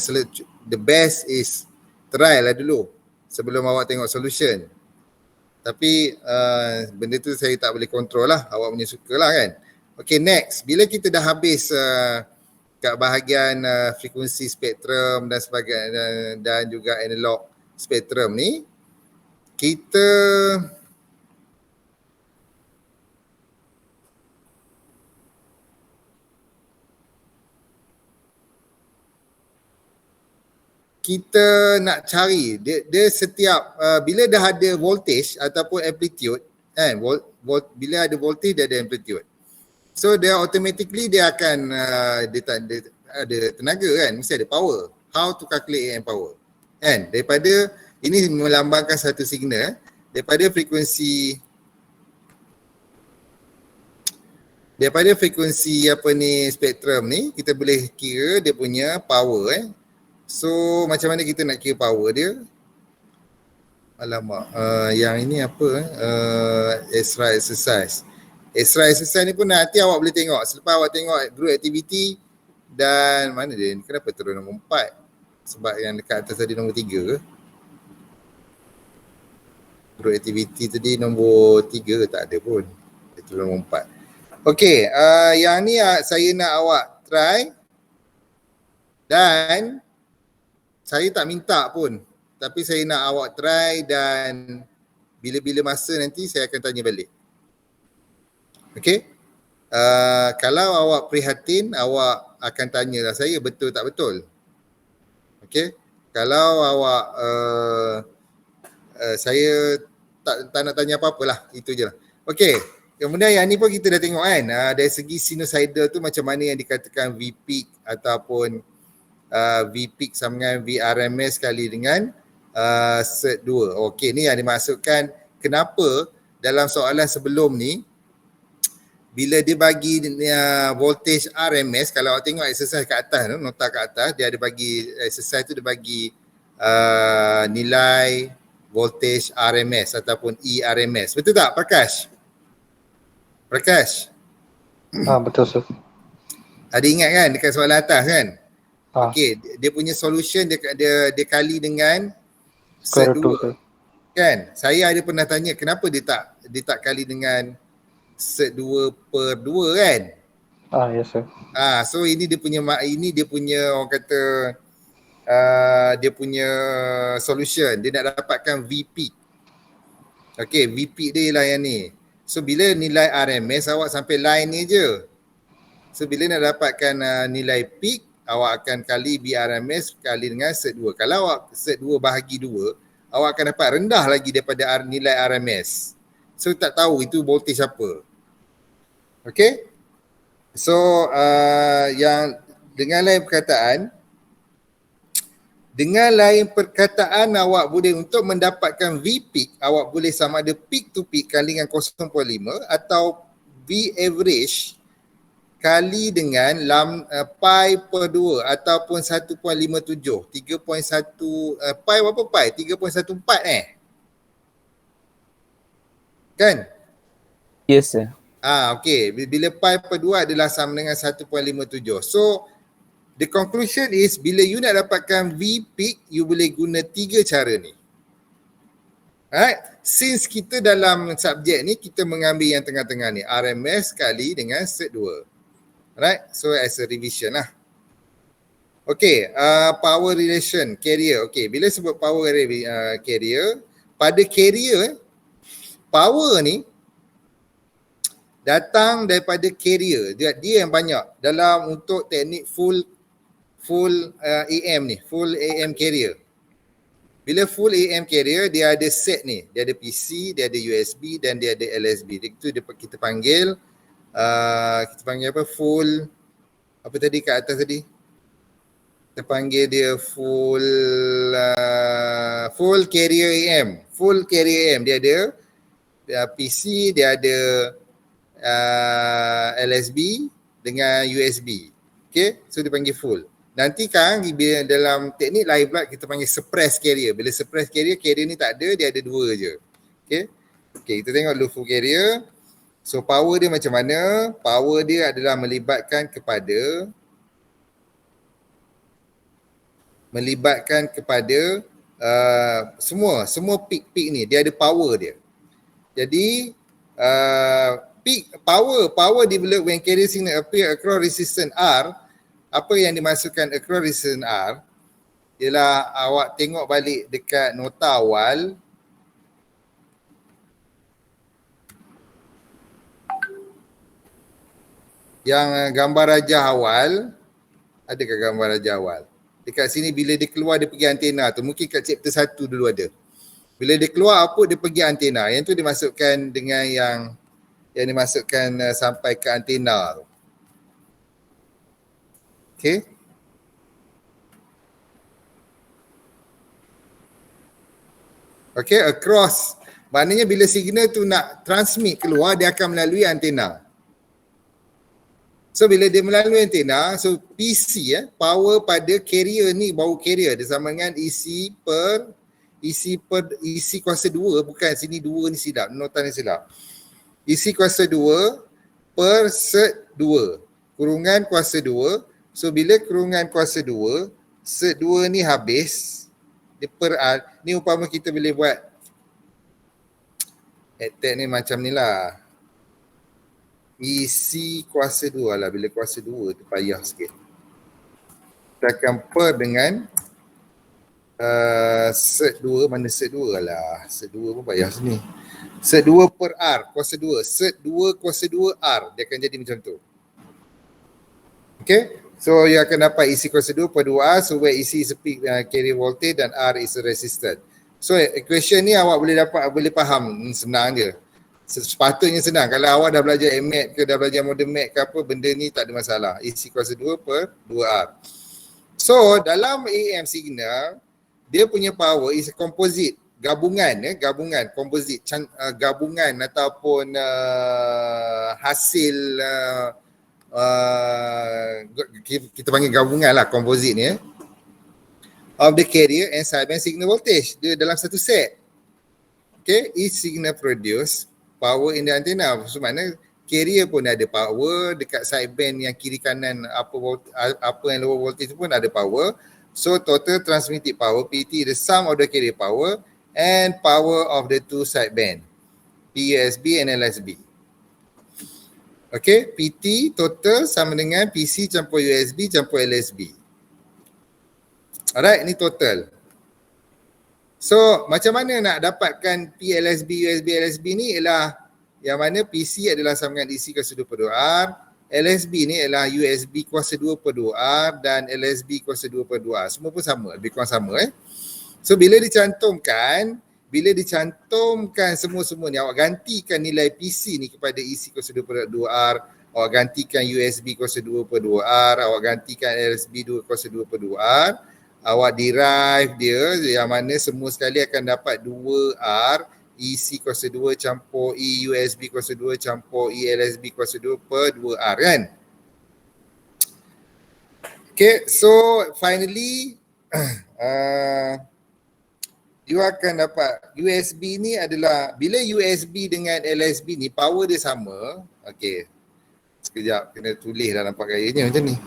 the best is try lah dulu sebelum awak tengok solution. Tapi benda tu saya tak boleh control lah, awak punya suka lah kan. Okay, next. Bila kita dah habis kat bahagian frekuensi spektrum dan sebagainya dan juga analog spektrum ni, kita nak cari dia setiap bila dah ada voltage ataupun amplitude kan, bila ada voltage dia ada amplitude, so dia automatically dia akan dia ada tenaga kan, mesti ada power. How to calculate AM power kan, daripada ini melambangkan satu signal daripada frekuensi apa ni spektrum ni, kita boleh kira dia punya power So macam mana kita nak kira power dia? Alamak, yang ini apa extra exercise. Extra exercise ni pun nanti awak boleh tengok selepas awak tengok group activity. Dan mana dia? Kenapa terus nombor 4? Sebab yang dekat atas tadi nombor 3 ke? Group activity tadi nombor 3 ke? Tak ada pun. Itu nombor 4. Okey, yang ni saya nak awak try. Dan saya tak minta pun. Tapi saya nak awak try dan bila-bila masa nanti saya akan tanya balik. Okey? Kalau awak prihatin, awak akan tanyalah saya betul tak betul. Okey? Kalau awak saya tak nak tanya apa-apalah, itu je lah. Okey, kemudian yang ni pun kita dah tengok kan, dari segi sinusoidal tu macam mana yang dikatakan V peak ataupun V peak sama dengan VRMS kali dengan set 2. Okey, ni yang dimaksudkan kenapa dalam soalan sebelum ni bila dia bagi voltage RMS, kalau awak tengok exercise kat atas tu, nota kat atas, dia ada bagi exercise tu dia bagi nilai voltage RMS ataupun ERMS. Betul tak Prakash? Prakash? Betul sir. Ada ingat kan dekat soalan atas kan? Okay. Okey, dia punya solution dia kali dengan set 2. Kan? Saya ada pernah tanya kenapa dia tak kali dengan set 2/2 kan? Yes sir. So ini dia punya orang kata dia punya solution. Dia nak dapatkan V peak. Okey, V peak dia ialah yang ni. So bila nilai RMS awak sampai line ni je. So bila nak dapatkan nilai peak, awak akan kali VRMS kali dengan set 2. Kalau awak set 2 bahagi 2, awak akan dapat rendah lagi daripada nilai RMS. So tak tahu itu voltage apa. Okay. So yang dengan lain perkataan awak boleh untuk mendapatkan V peak, awak boleh sama ada peak to peak kali dengan 0.5 atau V average kali dengan pi per 2 ataupun 1.57. 3.1 pi berapa pi? 3.14 kan? Yes sir. Okey. Bila pi per 2 adalah sama dengan 1.57. So the conclusion is bila you nak dapatkan V peak, you boleh guna 3 cara ni. Alright. Since kita dalam subjek ni kita mengambil yang tengah-tengah ni, RMS kali dengan set 2. Alright. So as a revision lah. Okay. Power relation carrier. Okay. Bila sebut power carrier, pada carrier power ni datang daripada carrier. Dia yang banyak dalam untuk teknik full AM ni, full AM carrier. Bila full AM carrier, dia ada set ni. Dia ada PC, dia ada USB dan dia ada LSB. Itu kita panggil apa, full, apa tadi kat atas tadi? Kita panggil dia full carrier AM. Full carrier AM. Dia ada PC, dia ada LSB dengan USB. Okay, so dia panggil full. Nanti kan dalam teknik lain pula kita panggil suppress carrier. Bila suppress carrier ni tak ada, dia ada dua je. Okay, kita tengok dulu full carrier. So power dia macam mana? Power dia adalah melibatkan kepada semua peak ni, dia ada power dia. Jadi peak power developed when carrier signal appear across resistance R. Apa yang dimasukkan across resistance R ialah awak tengok balik dekat nota awal. Yang gambar rajah awal, adakah gambar rajah awal? Dekat sini bila dia keluar dia pergi antena tu, mungkin kat chapter 1 dulu ada. Bila dia keluar output dia pergi antena, yang tu dimasukkan dengan yang dimasukkan sampai ke antena tu. Okay. Okay, across. Maknanya bila signal tu nak transmit keluar, dia akan melalui antena. So bila dia melalui antena, so PC power pada carrier ni, bau carrier dia sama dengan EC kuasa 2, bukan sini 2 ni silap, nota ni silap. EC kuasa 2 per set 2, kurungan kuasa 2. So bila kurungan kuasa 2, set 2 ni habis, dia per R. Ni umpama kita boleh buat attack ni macam ni lah. EC kuasa 2 lah, bila kuasa 2 tu payah sikit. Kita akan per dengan set 2, mana set 2 lah. Set 2 pun payah sini. Set 2 per R, kuasa 2. Set 2 kuasa 2 R, dia akan jadi macam tu. Okay. So you akan dapat EC kuasa 2 per 2R, so where EC is a peak carrier voltage dan R is a resistance. So equation ni awak boleh faham, senang je. Sepatutnya senang. Kalau awak dah belajar MAT ke dah belajar model MAT ke apa, benda ni tak ada masalah. EC kuasa 2 per 2R. So dalam AM signal, dia punya power is a composite, gabungan composite, gabungan ataupun hasil kita panggil gabungan lah, composite ni of the carrier and sideband signal voltage. Dia dalam satu set. Okay, each signal produce power in the antenna. So mana carrier pun ada power, dekat sideband yang kiri kanan apa yang lower voltage pun ada power. So total transmitted power PT, the sum of the carrier power and power of the two sideband, PUSB and LSB. Okay, PT total sama dengan PC campur USB campur LSB. Alright, ni total. So, macam mana nak dapatkan PLSB, USB, LSB ni ialah yang mana PC adalah sama dengan DC kuasa 2 per 2R, LSB ni ialah USB kuasa 2 per 2R dan LSB kuasa 2 per 2R. Semua pun sama, lebih kurang sama. So, bila dicantumkan semua ni, awak gantikan nilai PC ni kepada EC kuasa 2 per 2R, awak gantikan USB kuasa 2 per 2R, awak gantikan LSB kuasa 2 per 2R, awak derive dia yang mana semua sekali akan dapat 2R, EC kuasa 2 campur E USB kuasa 2 campur E LSB kuasa 2 per 2R kan. Okay, so finally you akan dapat USB ni adalah, bila USB dengan LSB ni power dia sama. Okay, sekejap kena tulis dah nampak gayanya macam ni.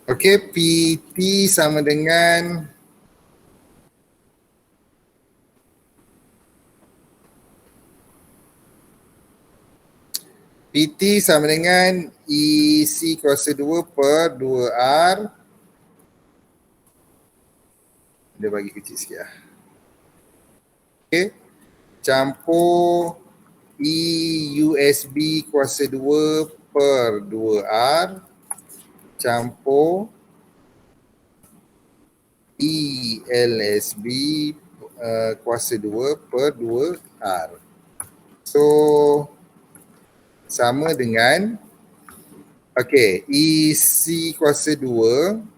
Okay, PT sama dengan PT sama dengan EC kuasa 2 per 2R Dia bagi kecil sikit lah. Okay. Campur eUSB kuasa 2 per 2R campur eLSB kuasa 2 per 2R. So sama dengan okay, EC kuasa 2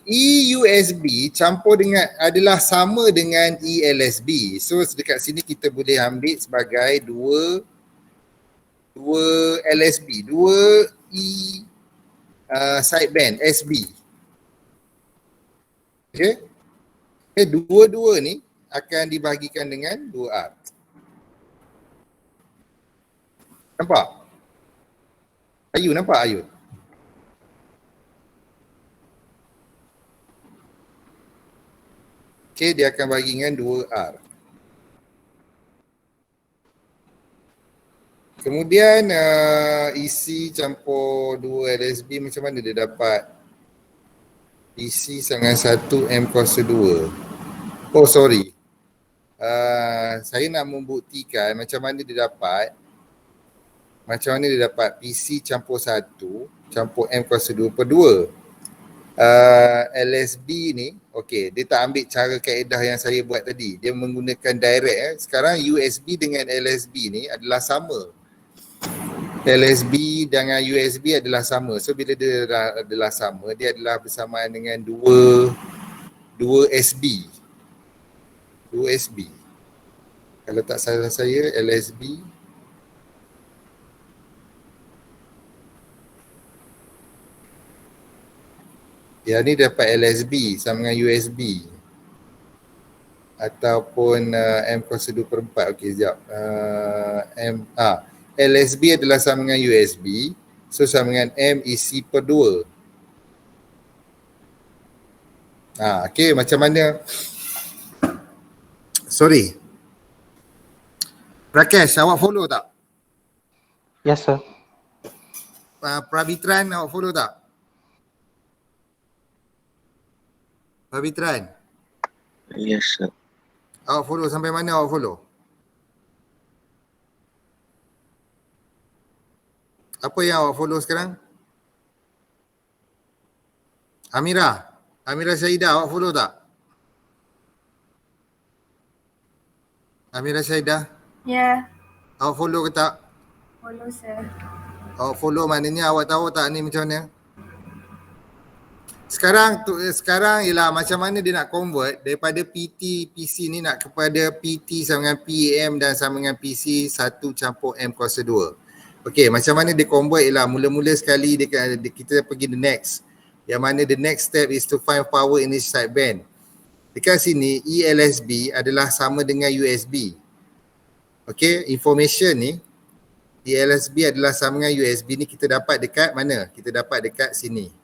eUSB campur dengan adalah sama dengan eLSB. So dekat sini kita boleh ambil sebagai dua LSB, dua sideband SB. Okay, dua-dua ni akan dibahagikan dengan 2R. Nampak? Ayu nampak Ayu? Okay, dia akan bagi dengan 2R. Kemudian EC campur 2 LSB macam mana dia dapat EC sangat 1 M kuasa 2? Oh sorry. Saya nak membuktikan macam mana dia dapat PC campur 1 campur M kuasa 2 per 2. LSB ni, okay, dia tak ambil cara kaedah yang saya buat tadi. Dia menggunakan direct. Sekarang USB dengan LSB ni adalah sama. LSB dengan USB adalah sama. So bila dia adalah sama, dia adalah bersamaan dengan 2 SB. 2 SB. Kalau tak salah saya, LSB yang ni dapat LSB sama dengan USB ataupun M kuasa 2 per 4. Okey, sekejap. LSB adalah sama dengan USB, so sama dengan M isi per 2. Okey, macam mana? Sorry. Rakesh, awak follow tak? Yes sir. Pravitran, awak follow tak? Pravitran? Yes sir. Awak follow sampai mana awak follow? Apa yang awak follow sekarang? Amira Syahidah, awak follow tak? Amira Syahidah? Ya, Awak follow ke tak? follow sir. Awak follow maknanya awak tahu tak ni macam mana? Sekarang ialah macam mana dia nak convert daripada PC ni nak kepada PT sama dengan PEM dan sama dengan PC 1 campur M kuasa 2. Okey, macam mana dia convert ialah mula-mula sekali kita pergi the next. Yang mana the next step is to find power in each sideband. Dekat sini eLSB adalah sama dengan USB. Okey, information ni eLSB adalah sama dengan USB ni kita dapat dekat mana? Kita dapat dekat sini.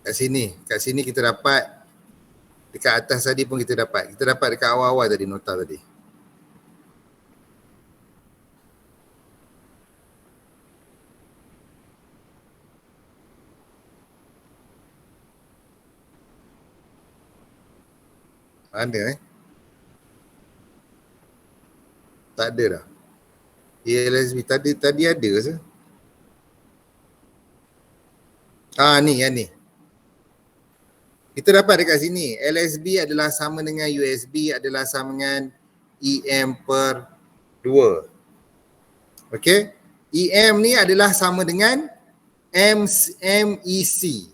Kat sini kita dapat, dekat atas tadi pun kita dapat dekat awal-awal tadi nota tadi. Mana tak ada dah. eLSB tadi ada ke? Ni yang ni. Kita dapat dekat sini, LSB adalah sama dengan USB adalah sama dengan EM per 2. Okey, EM ni adalah sama dengan MEC.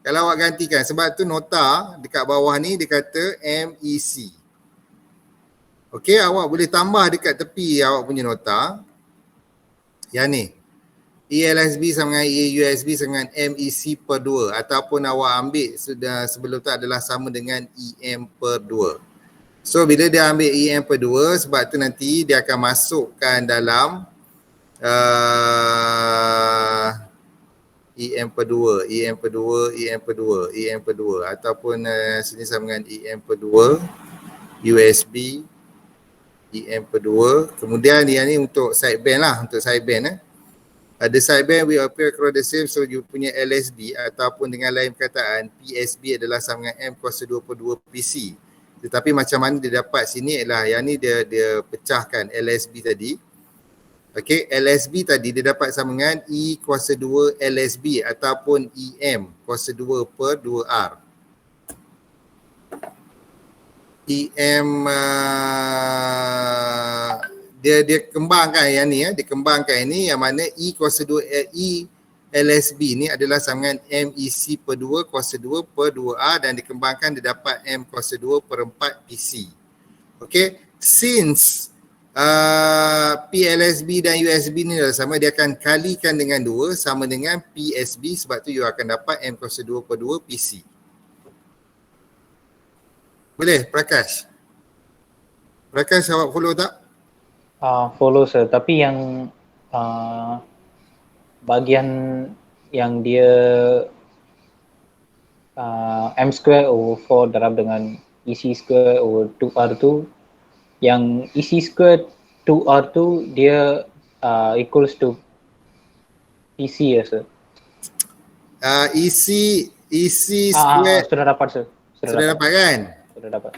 Kalau awak gantikan, sebab tu nota dekat bawah ni dia kata MEC. Okey, awak boleh tambah dekat tepi awak punya nota. Yang ni. eLSB sama dengan eUSB sama dengan MEC per 2 ataupun awak ambil sudah sebelum tu adalah sama dengan EM per 2. So bila dia ambil EM per 2 sebab tu nanti dia akan masukkan dalam EM per 2, EM per 2, EM per 2, EM per 2 ataupun sini sama dengan EM per 2, USB, EM per 2. Kemudian yang ni untuk sideband lah, untuk sideband The sideband will appear across the same, so you punya LSB ataupun dengan lain perkataan PSB adalah sama dengan M kuasa 2 per 2 PC. Tetapi macam mana dia dapat sini ialah yang ni dia pecahkan LSB tadi. Okey, LSB tadi dia dapat sama dengan E kuasa 2 LSB ataupun EM kuasa 2 per 2R. EM dia kembangkan yang ni dia kembangkan ini yang mana E kuasa 2 E LSB ni adalah sama dengan MEC per 2 kuasa 2 per 2R dan dikembangkan dia dapat M kuasa 2 per 4 PC. Okay, since PLSB dan USB ni adalah sama, dia akan kalikan dengan 2 sama dengan PSB, sebab tu you akan dapat M kuasa 2 per 2 PC. Boleh Prakash? Prakash awak follow tak? Follow sir, tapi yang bahagian yang dia M square over 4 darab dengan EC square over 2R tu, yang EC square 2R tu dia equals to PC ya sir? EC square sudah dapat sir. sudah dapat kan? Sudah dapat.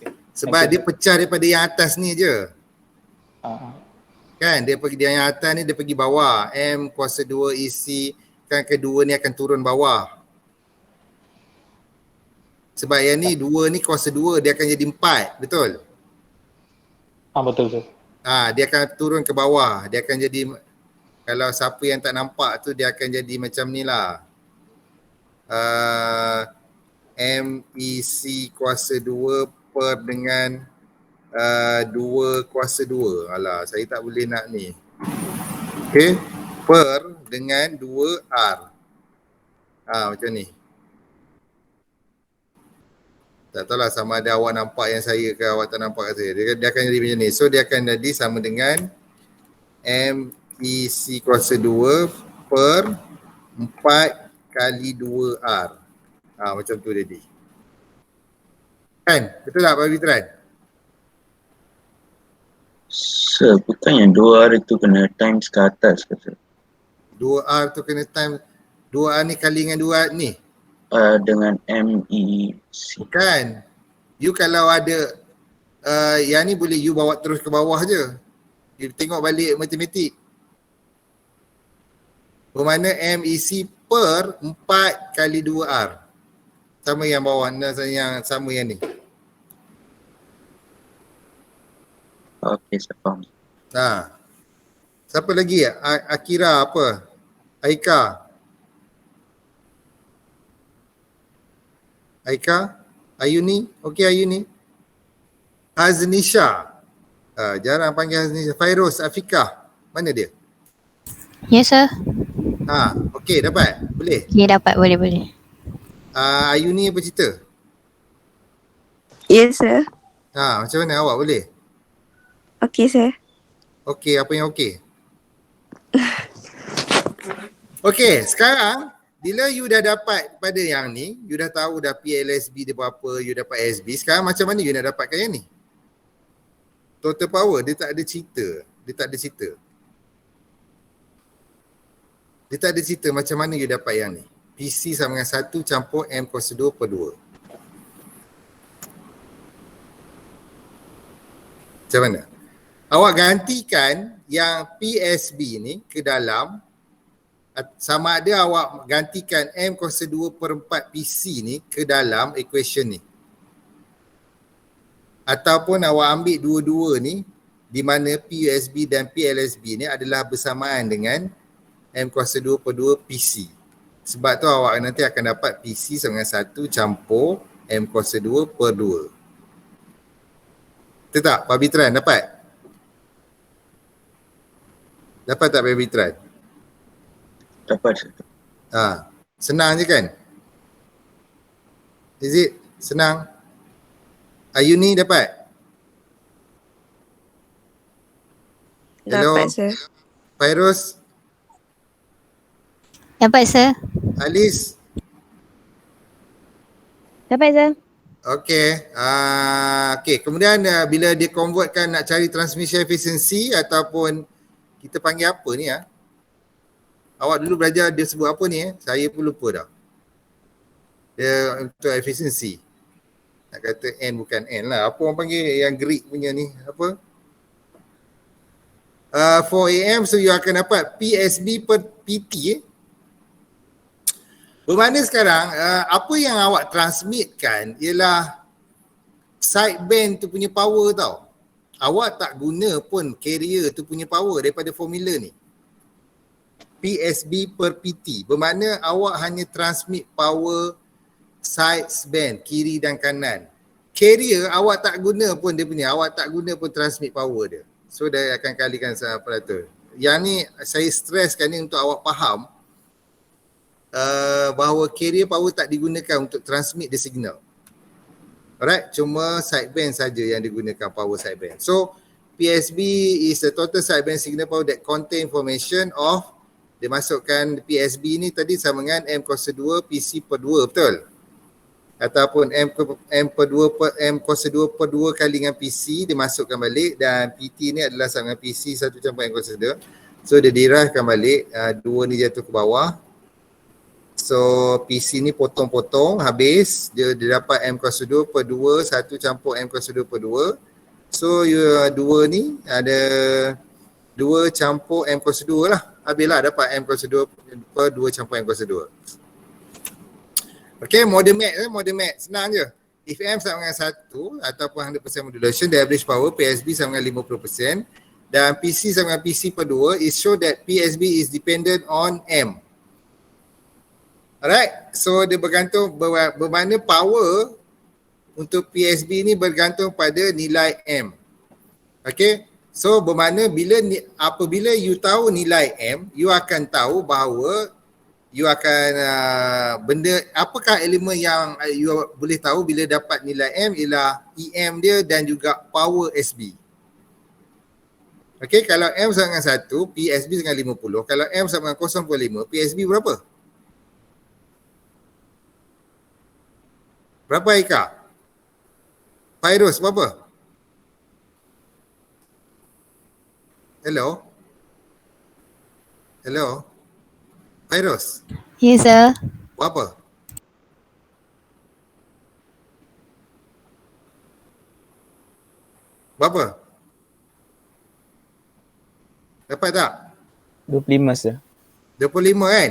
Okay. Sebab dia pecah daripada yang atas ni je. Kan dia pergi yang atas ni, dia pergi bawah. M kuasa 2 EC kan, kedua ni akan turun bawah. Sebab yang ni 2 ni kuasa 2, dia akan jadi 4, betul? Betul sir. Dia akan turun ke bawah. Dia akan jadi, kalau siapa yang tak nampak tu, dia akan jadi macam ni lah. MEC kuasa 2 per dengan 2 kuasa 2. Alah, saya tak boleh nak ni. Okay, per dengan 2R. Macam ni. Tak tahulah sama ada awak nampak yang saya ke awak tak nampak saya. Dia akan jadi macam ni. So dia akan jadi sama dengan MEC kuasa 2 per 4 kali 2R. Macam tu jadi. Kan? Betul tak Pak Fitran? Sir, bukannya 2R itu kena times ke atas ke sir? 2R tu kena time, 2R ni kali dengan 2R ni? Dengan MEC. Bukan. You kalau ada yang ni boleh you bawa terus ke bawah je. You tengok balik matematik. Bermakna MEC per 4 kali 2R. Sama yang bawah, yang sama yang ni. Okey, saya faham. Siapa lagi? Akira apa? Aika? Ayuni? Okey Ayuni. Haznisha. Jarang panggil Haznisha. Fairuz, Afikah. Mana dia? Yes sir. Okey, dapat? Boleh? Okay, dapat, boleh. Ayuni apa cerita? Yes sir. Macam mana awak boleh? Okay sir. Okey, apa yang okey? Okey, sekarang bila you dah dapat pada yang ni, you dah tahu dah PLSB dia berapa, you dapat SB, sekarang macam mana you nak dapatkan yang ni? Total power, dia tak ada cerita. Dia tak ada cerita macam mana you dapat yang ni. PC sama dengan 1 campur M kuasa 2 per 2. Macam mana? Awak gantikan yang PSB ni ke dalam, sama ada awak gantikan M kuasa 2 per 4 PC ni ke dalam equation ni. Ataupun awak ambil dua-dua ni di mana PUSB dan PLSB ni adalah bersamaan dengan M kuasa 2 per 2 PC. Sebab tu awak nanti akan dapat PC sama dengan 1 campur M kuasa 2 per 2. Betul tak? Pak Bitran dapat? Dapat tak Pak Bitran? Dapat. Senang je kan? Is it? Senang? Ayuni dapat? Hello? Dapat sir. Fairuz? Dapat sir. Alis? Dapat sir. Okay. Okay. Kemudian bila dia convertkan nak cari transmission efficiency ataupun kita panggil apa ni Awak dulu belajar dia sebut apa ni Saya pun lupa dah. Dia untuk efficiency. Nak kata N bukan N lah. Apa orang panggil yang Greek punya ni? Apa? 4 AM, so you akan dapat PSB per PT Bermakna sekarang, apa yang awak transmitkan ialah sideband tu punya power tau. Awak tak guna pun carrier tu punya power daripada formula ni. PSB per PT. Bermakna awak hanya transmit power sideband, kiri dan kanan. Carrier awak tak guna pun dia punya, awak tak guna pun transmit power dia. So dia akan kalikan aparatur. Yang ni saya stresskan ni untuk awak faham bahawa carrier power tak digunakan untuk transmit the signal. Alright, cuma sideband saja yang digunakan power sideband. So PSB is the total sideband signal power that contain information of, dia masukkan PSB ni tadi sama dengan M kuasa 2 PC per 2, betul? Ataupun M per 2 per M kuasa 2 per 2 kali dengan PC, dia masukkan balik, dan PT ni adalah sama dengan PC 1 campur M kuasa 2. So dia derivekan balik, 2 ni jatuh ke bawah. So PC ni potong-potong, habis dia dapat M kuasa 2 per 2, 1 campur M kuasa 2 per 2. So 2 ni ada 2 campur M kuasa 2 lah. Habislah dapat M kuasa 2 per 2 campur M kuasa 2. Okay, model math senang je. If M sama dengan 1 ataupun 100% modulation, the average power PSB sama dengan 50%, dan PC sama dengan PC per 2, it show that PSB is dependent on M. Alright, so dia bergantung, bermakna power untuk PSB ni bergantung pada nilai M. Okay, so bermakna apabila you tahu nilai M, you akan tahu bahawa you akan apakah elemen yang you boleh tahu bila dapat nilai M ialah EM dia dan juga power SB. Okay, kalau M sama dengan 1, PSB dengan 50. Kalau M sama dengan 0.5, PSB berapa? Berapa Aika? Fairuz berapa? Hello? Fairuz? Yes, sir. Berapa? Berapa? Dapat tak? 25 sir. 25 kan?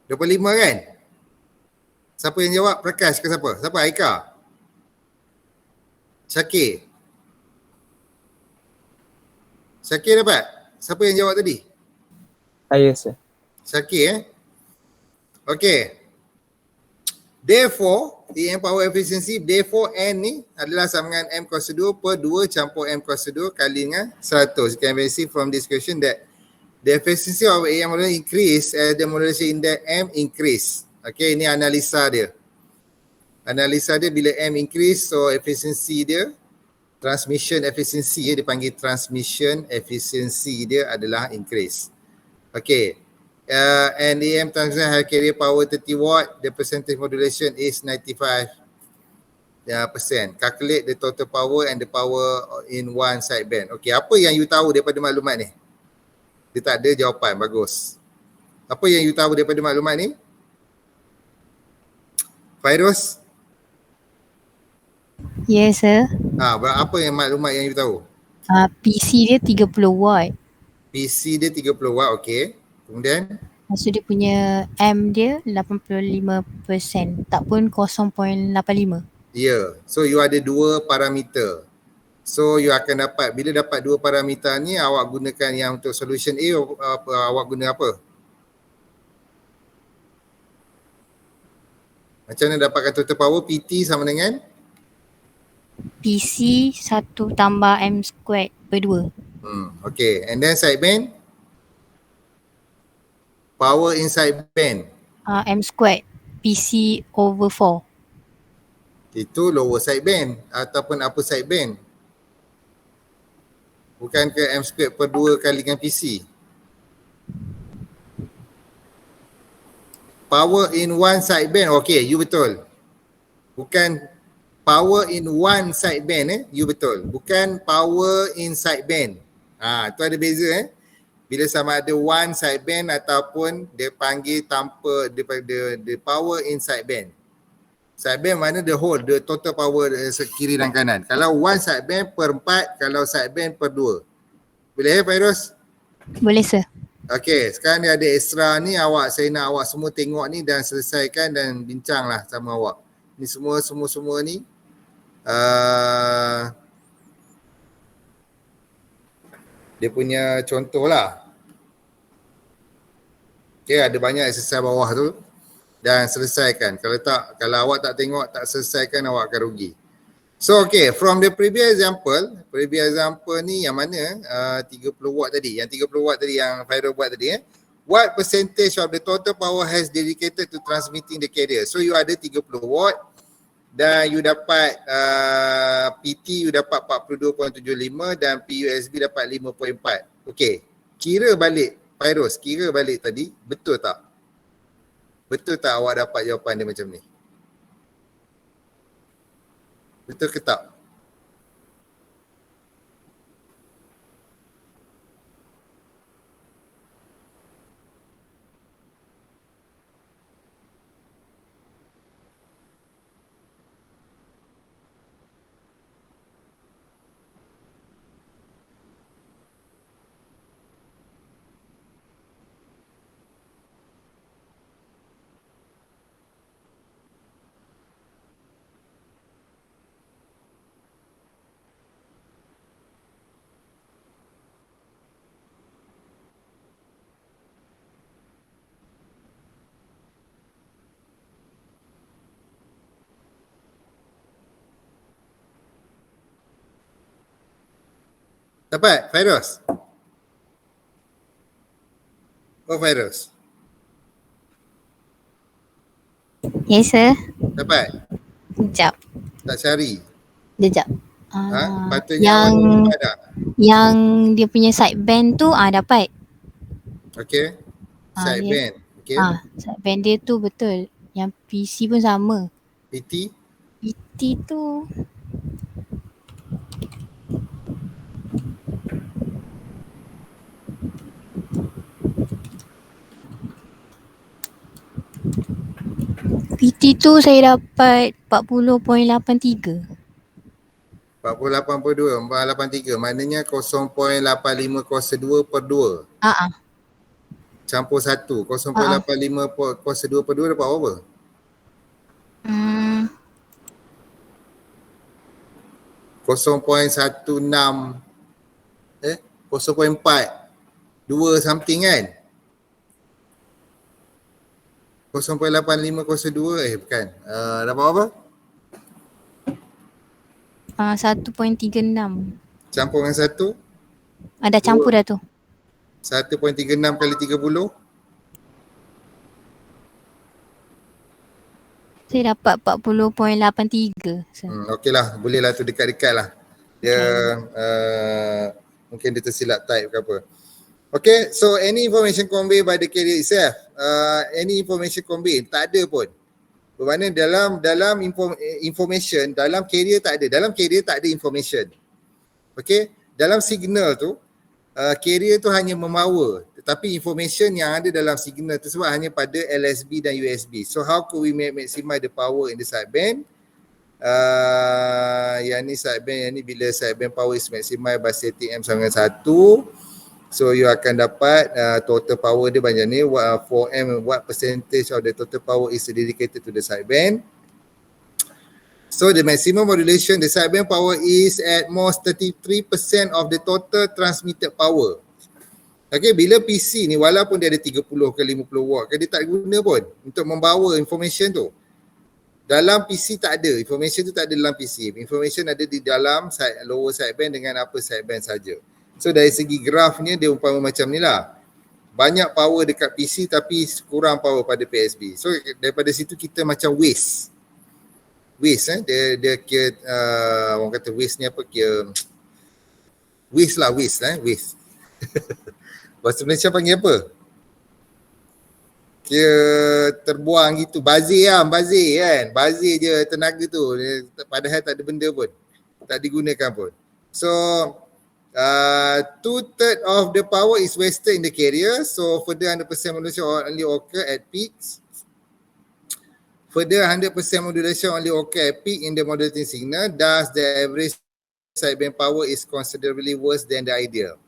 25 kan? Siapa yang jawab? Prakash ke siapa? Siapa? Aika? Syakir? Syakir dapat? Siapa yang jawab tadi? Saya sir. Syakir Okay. Therefore, EM power efficiency, therefore N ni adalah sama dengan M kuasa 2 per 2 campur M kuasa 2 kali dengan 100. You can see from this question that the efficiency of EM model increase as the modulation index M increase. Okay, ini analisa dia. Analisa dia bila M increase, so efficiency dia, transmission efficiency dia dipanggil transmission efficiency dia adalah increase. Okay. And EM transmission high carrier power 30 watt, the percentage modulation is 95%. Calculate the total power and the power in one sideband. Okay, apa yang you tahu daripada maklumat ni? Dia tak ada jawapan, bagus. Apa yang you tahu daripada maklumat ni? Fairuz? Yes, sir. Apa yang maklumat yang you tahu? PC dia 30 watt. PC dia 30 watt, okay. Kemudian? Maksud dia punya M dia 85%, tak pun 0.85. Ya, so you ada 2 parameter. So you akan dapat, bila dapat 2 parameter ni, awak gunakan yang untuk solution A, awak guna apa? Macam mana dapatkan total power? PT sama dengan? PC 1 tambah M squared per 2. Okay, and then sideband? Power inside band. M squared PC over 4. Itu lower sideband ataupun upper sideband. Bukan ke M squared per 2 kali dengan PC. Power in one sideband. Okay, you betul. Bukan power in one sideband you betul. Bukan power in sideband. Tu ada beza bila sama ada one sideband ataupun dia panggil tanpa the power in sideband. Sideband mana the whole, the total power kiri dan kanan. Kalau one sideband per 4, kalau sideband per 2. Boleh Fairuz? Boleh sir. Okey, sekarang dia ada extra ni, saya nak awak semua tengok ni dan selesaikan dan bincanglah sama awak. Ni semua ni dia punya contoh lah. Okay, ada banyak exercise bawah tu dan selesaikan. Kalau awak tak tengok, tak selesaikan, awak akan rugi. So okay, from the previous example ni yang mana 30 watt tadi, yang 30 watt tadi yang Fairuz buat tadi what percentage of the total power has dedicated to transmitting the carrier? So you ada 30 watt dan you dapat PT you dapat 42.75 dan PUSB dapat 5.4. Okey, kira balik Fairuz, kira balik tadi, betul tak? Betul tak awak dapat jawapan dia macam ni? Betul ke tak? Dapat Fairuz? Oh Fairuz, Yes sir. dapat? Sekejap. Tak cari? Sekejap. Patutnya yang awak dapat tak? yang dia punya sideband tu dapat. Okay, sideband. Okay, Sideband dia tu betul. Yang PC pun sama. PT? PT tu PT tu saya dapat 40.83. 483, maknanya 0.85 kuasa 2 per 2. Campur 1, 0.85 kuasa 2 per 2 dapat apa? 0.16 0.4 2 something kan? 0.85 kuasa 2 bukan. Dapat apa? 1.36. Campur dengan 1? Ada campur dah tu. 1.36 kali 30? Saya dapat 40.83. Okey lah, boleh lah tu dekat-dekat lah. Dia mungkin dia tersilap type ke apa. Okay, so any information conveyed by the carrier itself, any information conveyed, tak ada pun. Bermakna dalam information, dalam carrier tak ada. Dalam carrier tak ada information. Okay, dalam signal tu, carrier tu hanya membawa. Tetapi information yang ada dalam signal tersebut hanya pada LSB dan USB. So how could we maximize the power in the sideband? Yang ni sideband, yang ni bila sideband power is maximized by setting M sama dengan 1. So you akan dapat total power dia banyak ni 4M, what percentage of the total power is dedicated to the sideband. So the maximum modulation, the sideband power is at most 33% of the total transmitted power. Okay, bila PC ni walaupun dia ada 30 ke 50 watt ke, dia tak guna pun untuk membawa information tu. Dalam PC tak ada, information tu tak ada dalam PC. Information ada di dalam lower sideband dengan upper sideband saja. So dari segi grafnya dia umpama macam ni lah. Banyak power dekat PC tapi kurang power pada PSB. So daripada situ kita macam waste. Dia kira orang kata waste ni apa, kira waste. Bahasa Malaysia panggil apa? Kira terbuang gitu, bazir kan. Bazir je tenaga tu, padahal tak ada benda pun, tak digunakan pun. So 2/3 of the power is wasted in the carrier, so further 100% modulation only occur at peaks. Further 100% modulation only occur at peak in the modulating signal, thus the average sideband power is considerably worse than the ideal.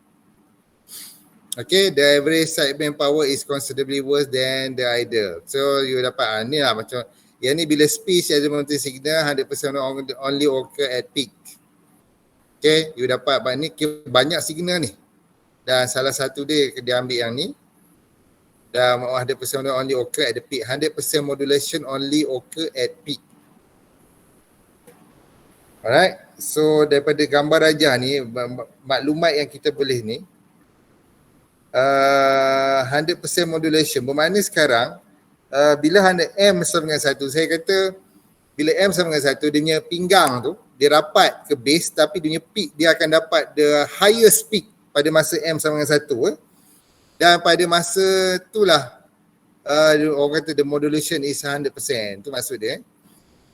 Okay, the average sideband power is considerably worse than the ideal. So you dapat ni lah macam yang ni bila speech as a modulating signal 100% only occur at peak. Okay, you dapat ni banyak signal ni. Dan salah satu dia ambil yang ni. Dan 100% only occur at the peak. 100% modulation only occur at peak. Alright, so daripada gambar rajah ni, maklumat yang kita boleh ni, 100% modulation bermakna sekarang bila M sama dengan 1, saya kata bila M sama dengan 1, dia punya pinggang tu dia rapat ke base, tapi dia punya peak dia akan dapat the highest peak pada masa M sama dengan 1 dan pada masa itulah orang kata the modulation is 100%, tu maksud dia.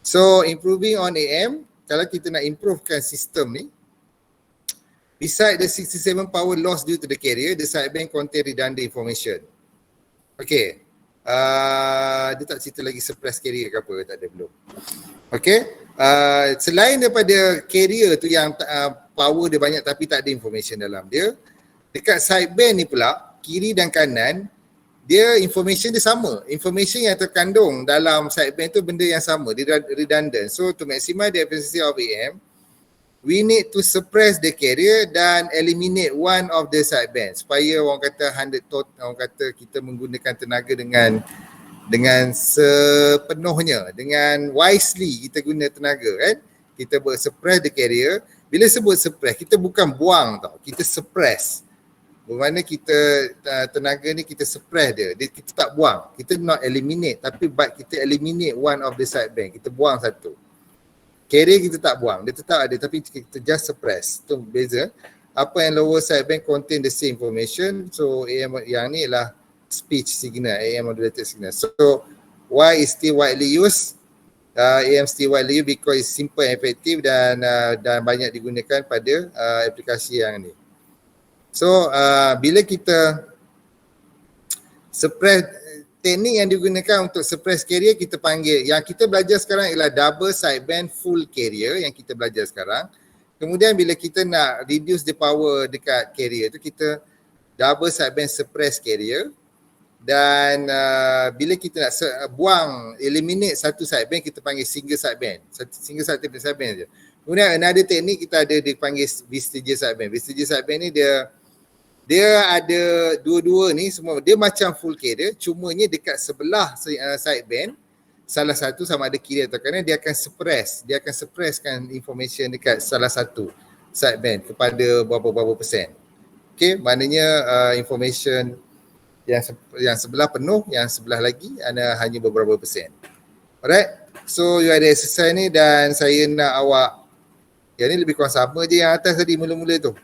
So improving on AM, kalau kita nak improvekan sistem ni, beside the 67 power loss due to the carrier, the sideband contain redundant information. Okay. Dia tak cerita lagi suppress carrier ke apa, tak ada belum. Okay. Selain daripada carrier tu yang power dia banyak tapi tak ada information dalam dia, dekat sideband ni pula, kiri dan kanan, dia information dia sama. Information yang terkandung dalam sideband tu benda yang sama, dia redundant. So to maximize the efficiency of AM, we need to suppress the carrier dan eliminate one of the sideband supaya orang kata 100 orang kata kita menggunakan tenaga dengan sepenuhnya, dengan wisely kita guna tenaga kan. Kita suppress the carrier. Bila sebut suppress, kita bukan buang tau, kita suppress. Bermakna kita tenaga ni kita suppress dia, kita tak buang. Kita not eliminate tapi but kita eliminate one of the sideband, kita buang satu. Carrier kita tak buang, dia tetap ada tapi kita just suppress. Tu beza. Apa yang lower sideband contain the same information. So AM yang ni ialah speech signal, AM modulated signal. So why is still widely used? AM still widely used because it's simple and effective dan banyak digunakan pada aplikasi yang ni. So bila kita suppress, teknik yang digunakan untuk suppress carrier kita panggil, yang kita belajar sekarang ialah double sideband full carrier yang kita belajar sekarang. Kemudian bila kita nak reduce the power dekat carrier tu, kita double sideband suppress carrier. Dan bila kita nak buang, eliminate satu sideband, kita panggil single sideband. Single sideband je. Kemudian another teknik kita ada dipanggil vestigial sideband. Vestigial sideband ni dia ada dua-dua ni semua, dia macam full carrier, cumanya dekat sebelah sideband salah satu sama ada kiri atau kanan, dia akan suppresskan information dekat salah satu sideband kepada berapa persen. Okay, maknanya information yang sebelah penuh, yang sebelah lagi ada hanya beberapa persen. Alright, so you ada exercise ni dan saya nak awak, yang ni lebih kurang sama je yang atas tadi mula-mula tu.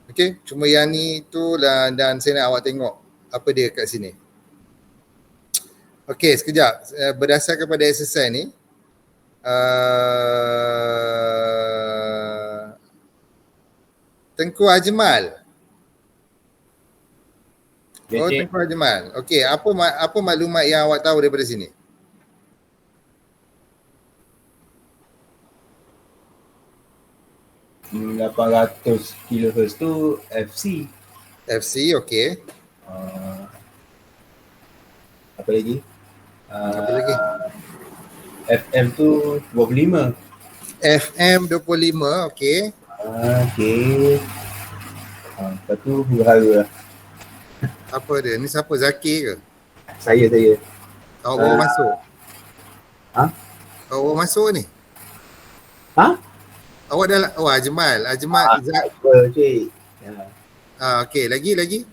Okay, cuma yang ni tu lah, dan saya nak awak tengok apa dia kat sini. Okay, sekejap. Berdasarkan pada exercise ni, Tengku Ajmal. Oh, Tengku Ajmal. Okay, apa maklumat yang awak tahu daripada sini? Hmm, 800 kHz tu FC. FC, okay. Apa lagi? Apa lagi? FM tu 25. FM 25, okay. Okay. Lepas tu berhala lah. Apa dia? Ni siapa? Zakir ke? Saya. Awak baru masuk? Ha? Awak baru masuk ni? Ha? Awak dah, Ajmal. Apa cik? Okay, lagi? Lagi.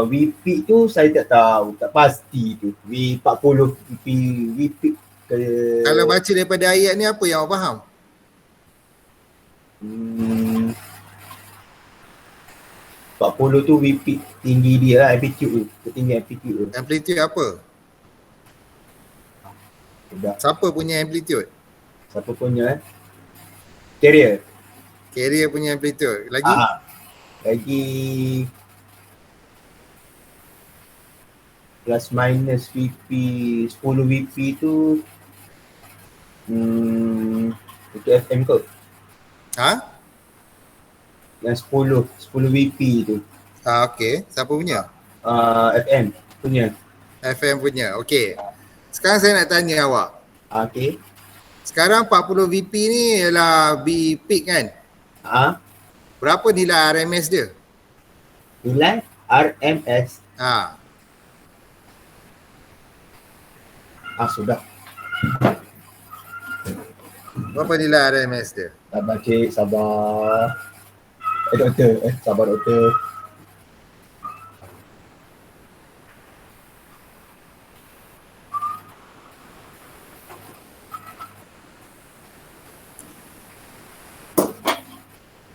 VP tu saya tak tahu, tak pasti tu. V40 VP ke... Kalau baca daripada ayat ni apa yang awak faham? 40 tu VP tinggi dia lah, amplitude tu. Ketinggian amplitude tu. Amplitude apa? Siapa punya amplitude? Siapa punya Carrier. Carrier punya amplitude. Lagi? Lagi plus minus VP 10 VP tu itu FM ke? Ha? Yang 10 VP tu. Okey. Siapa punya? FM punya. FM punya. Okey. Sekarang saya nak tanya awak. Okey. Sekarang 40 VP ni ialah V peak kan? Berapa nilai RMS dia? Nilai RMS. Sudah. Berapa nilai RMS dia? Sabar cik, sabar. Doktor, sabar doktor.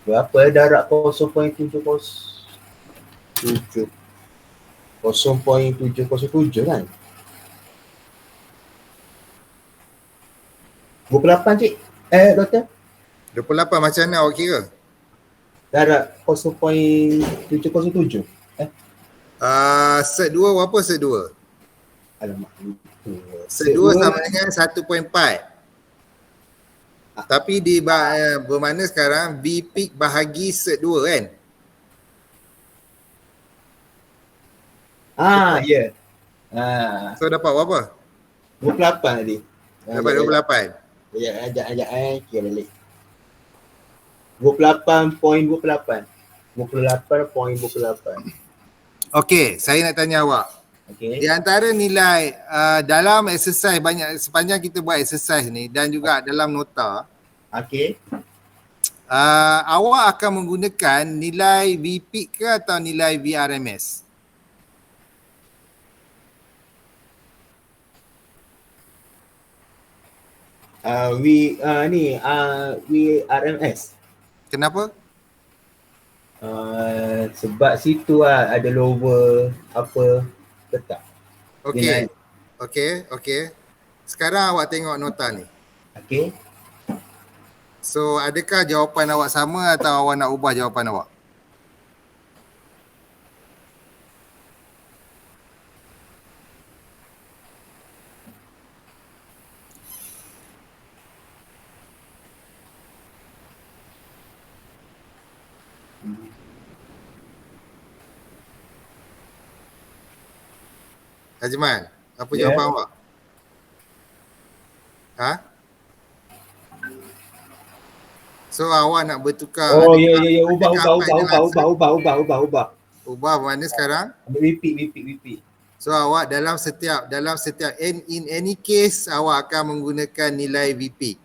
Berapa darab 0.707 kan? 28 cik. Doktor. 28 macam mana awak kira? Darab 0.707. Set 2 berapa set 2? Alamak. Set 2 sama dengan 1.4. Tapi bermakna sekarang V peak bahagi set 2 kan? Ya. So dapat berapa? 28 tadi. Dapat 28. Ajak. Kira balik. 28.28. 28.28. Okey, saya nak tanya awak. Di antara nilai dalam exercise sepanjang kita buat exercise ni dan juga dalam nota. Awak akan menggunakan nilai V peak ke atau nilai VRMS? VRMS. Kenapa? Sebab situ ada lower apa letak. Okey. Sekarang awak tengok nota ni. So adakah jawapan awak sama atau awak nak ubah jawapan awak? Ajman, apa jawapan awak? So awak nak bertukar. Ubah. Ubah mana sekarang? Repeat. So awak dalam setiap in any case awak akan menggunakan nilai VP.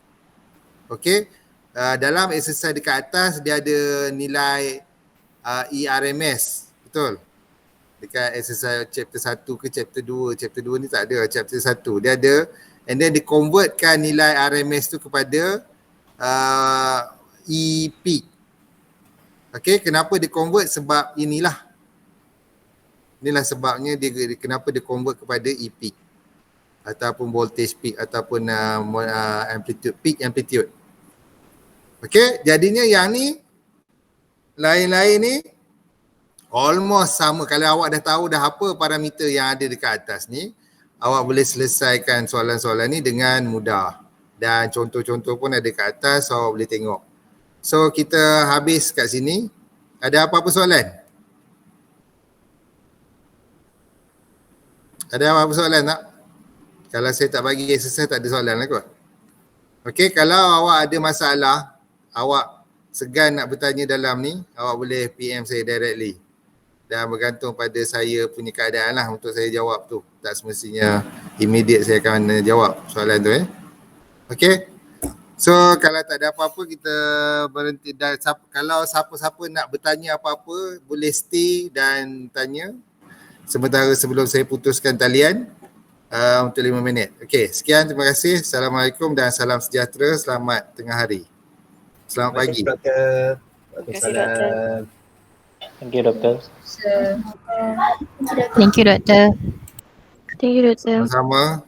Okey. Dalam exercise dekat atas dia ada nilai ERMS. Betul? Dekat exercise chapter 1 ke chapter 2. Chapter 2 ni tak ada. Chapter 1 dia ada. And then dikonvertkan nilai RMS tu kepada E peak. Okay, kenapa dia convert? Sebab inilah sebabnya dia kenapa dia convert kepada E peak ataupun voltage peak ataupun amplitude. Okay, jadinya yang ni lain-lain ni almost sama. Kalau awak dah tahu dah apa parameter yang ada dekat atas ni, awak boleh selesaikan soalan-soalan ni dengan mudah. Dan contoh-contoh pun ada kat atas, awak boleh tengok. So kita habis kat sini. Ada apa-apa soalan? Ada apa-apa soalan tak? Kalau saya tak bagi exercise tak ada soalan lah kot. Okay, kalau awak ada masalah, awak segan nak bertanya dalam ni, awak boleh PM saya directly. Dan bergantung pada saya punya keadaan lah untuk saya jawab tu. Tak semestinya immediate saya akan jawab soalan tu Okay. So kalau tak ada apa-apa kita berhenti. Dan kalau siapa-siapa nak bertanya apa-apa boleh stay dan tanya. Sementara sebelum saya putuskan talian untuk 5 minit. Okay, sekian, terima kasih. Assalamualaikum dan salam sejahtera. Selamat tengah hari. Selamat pagi. Terima kasih doktor. Thank you doktor. Thank you doktor. Thank you doktor. Sama-sama.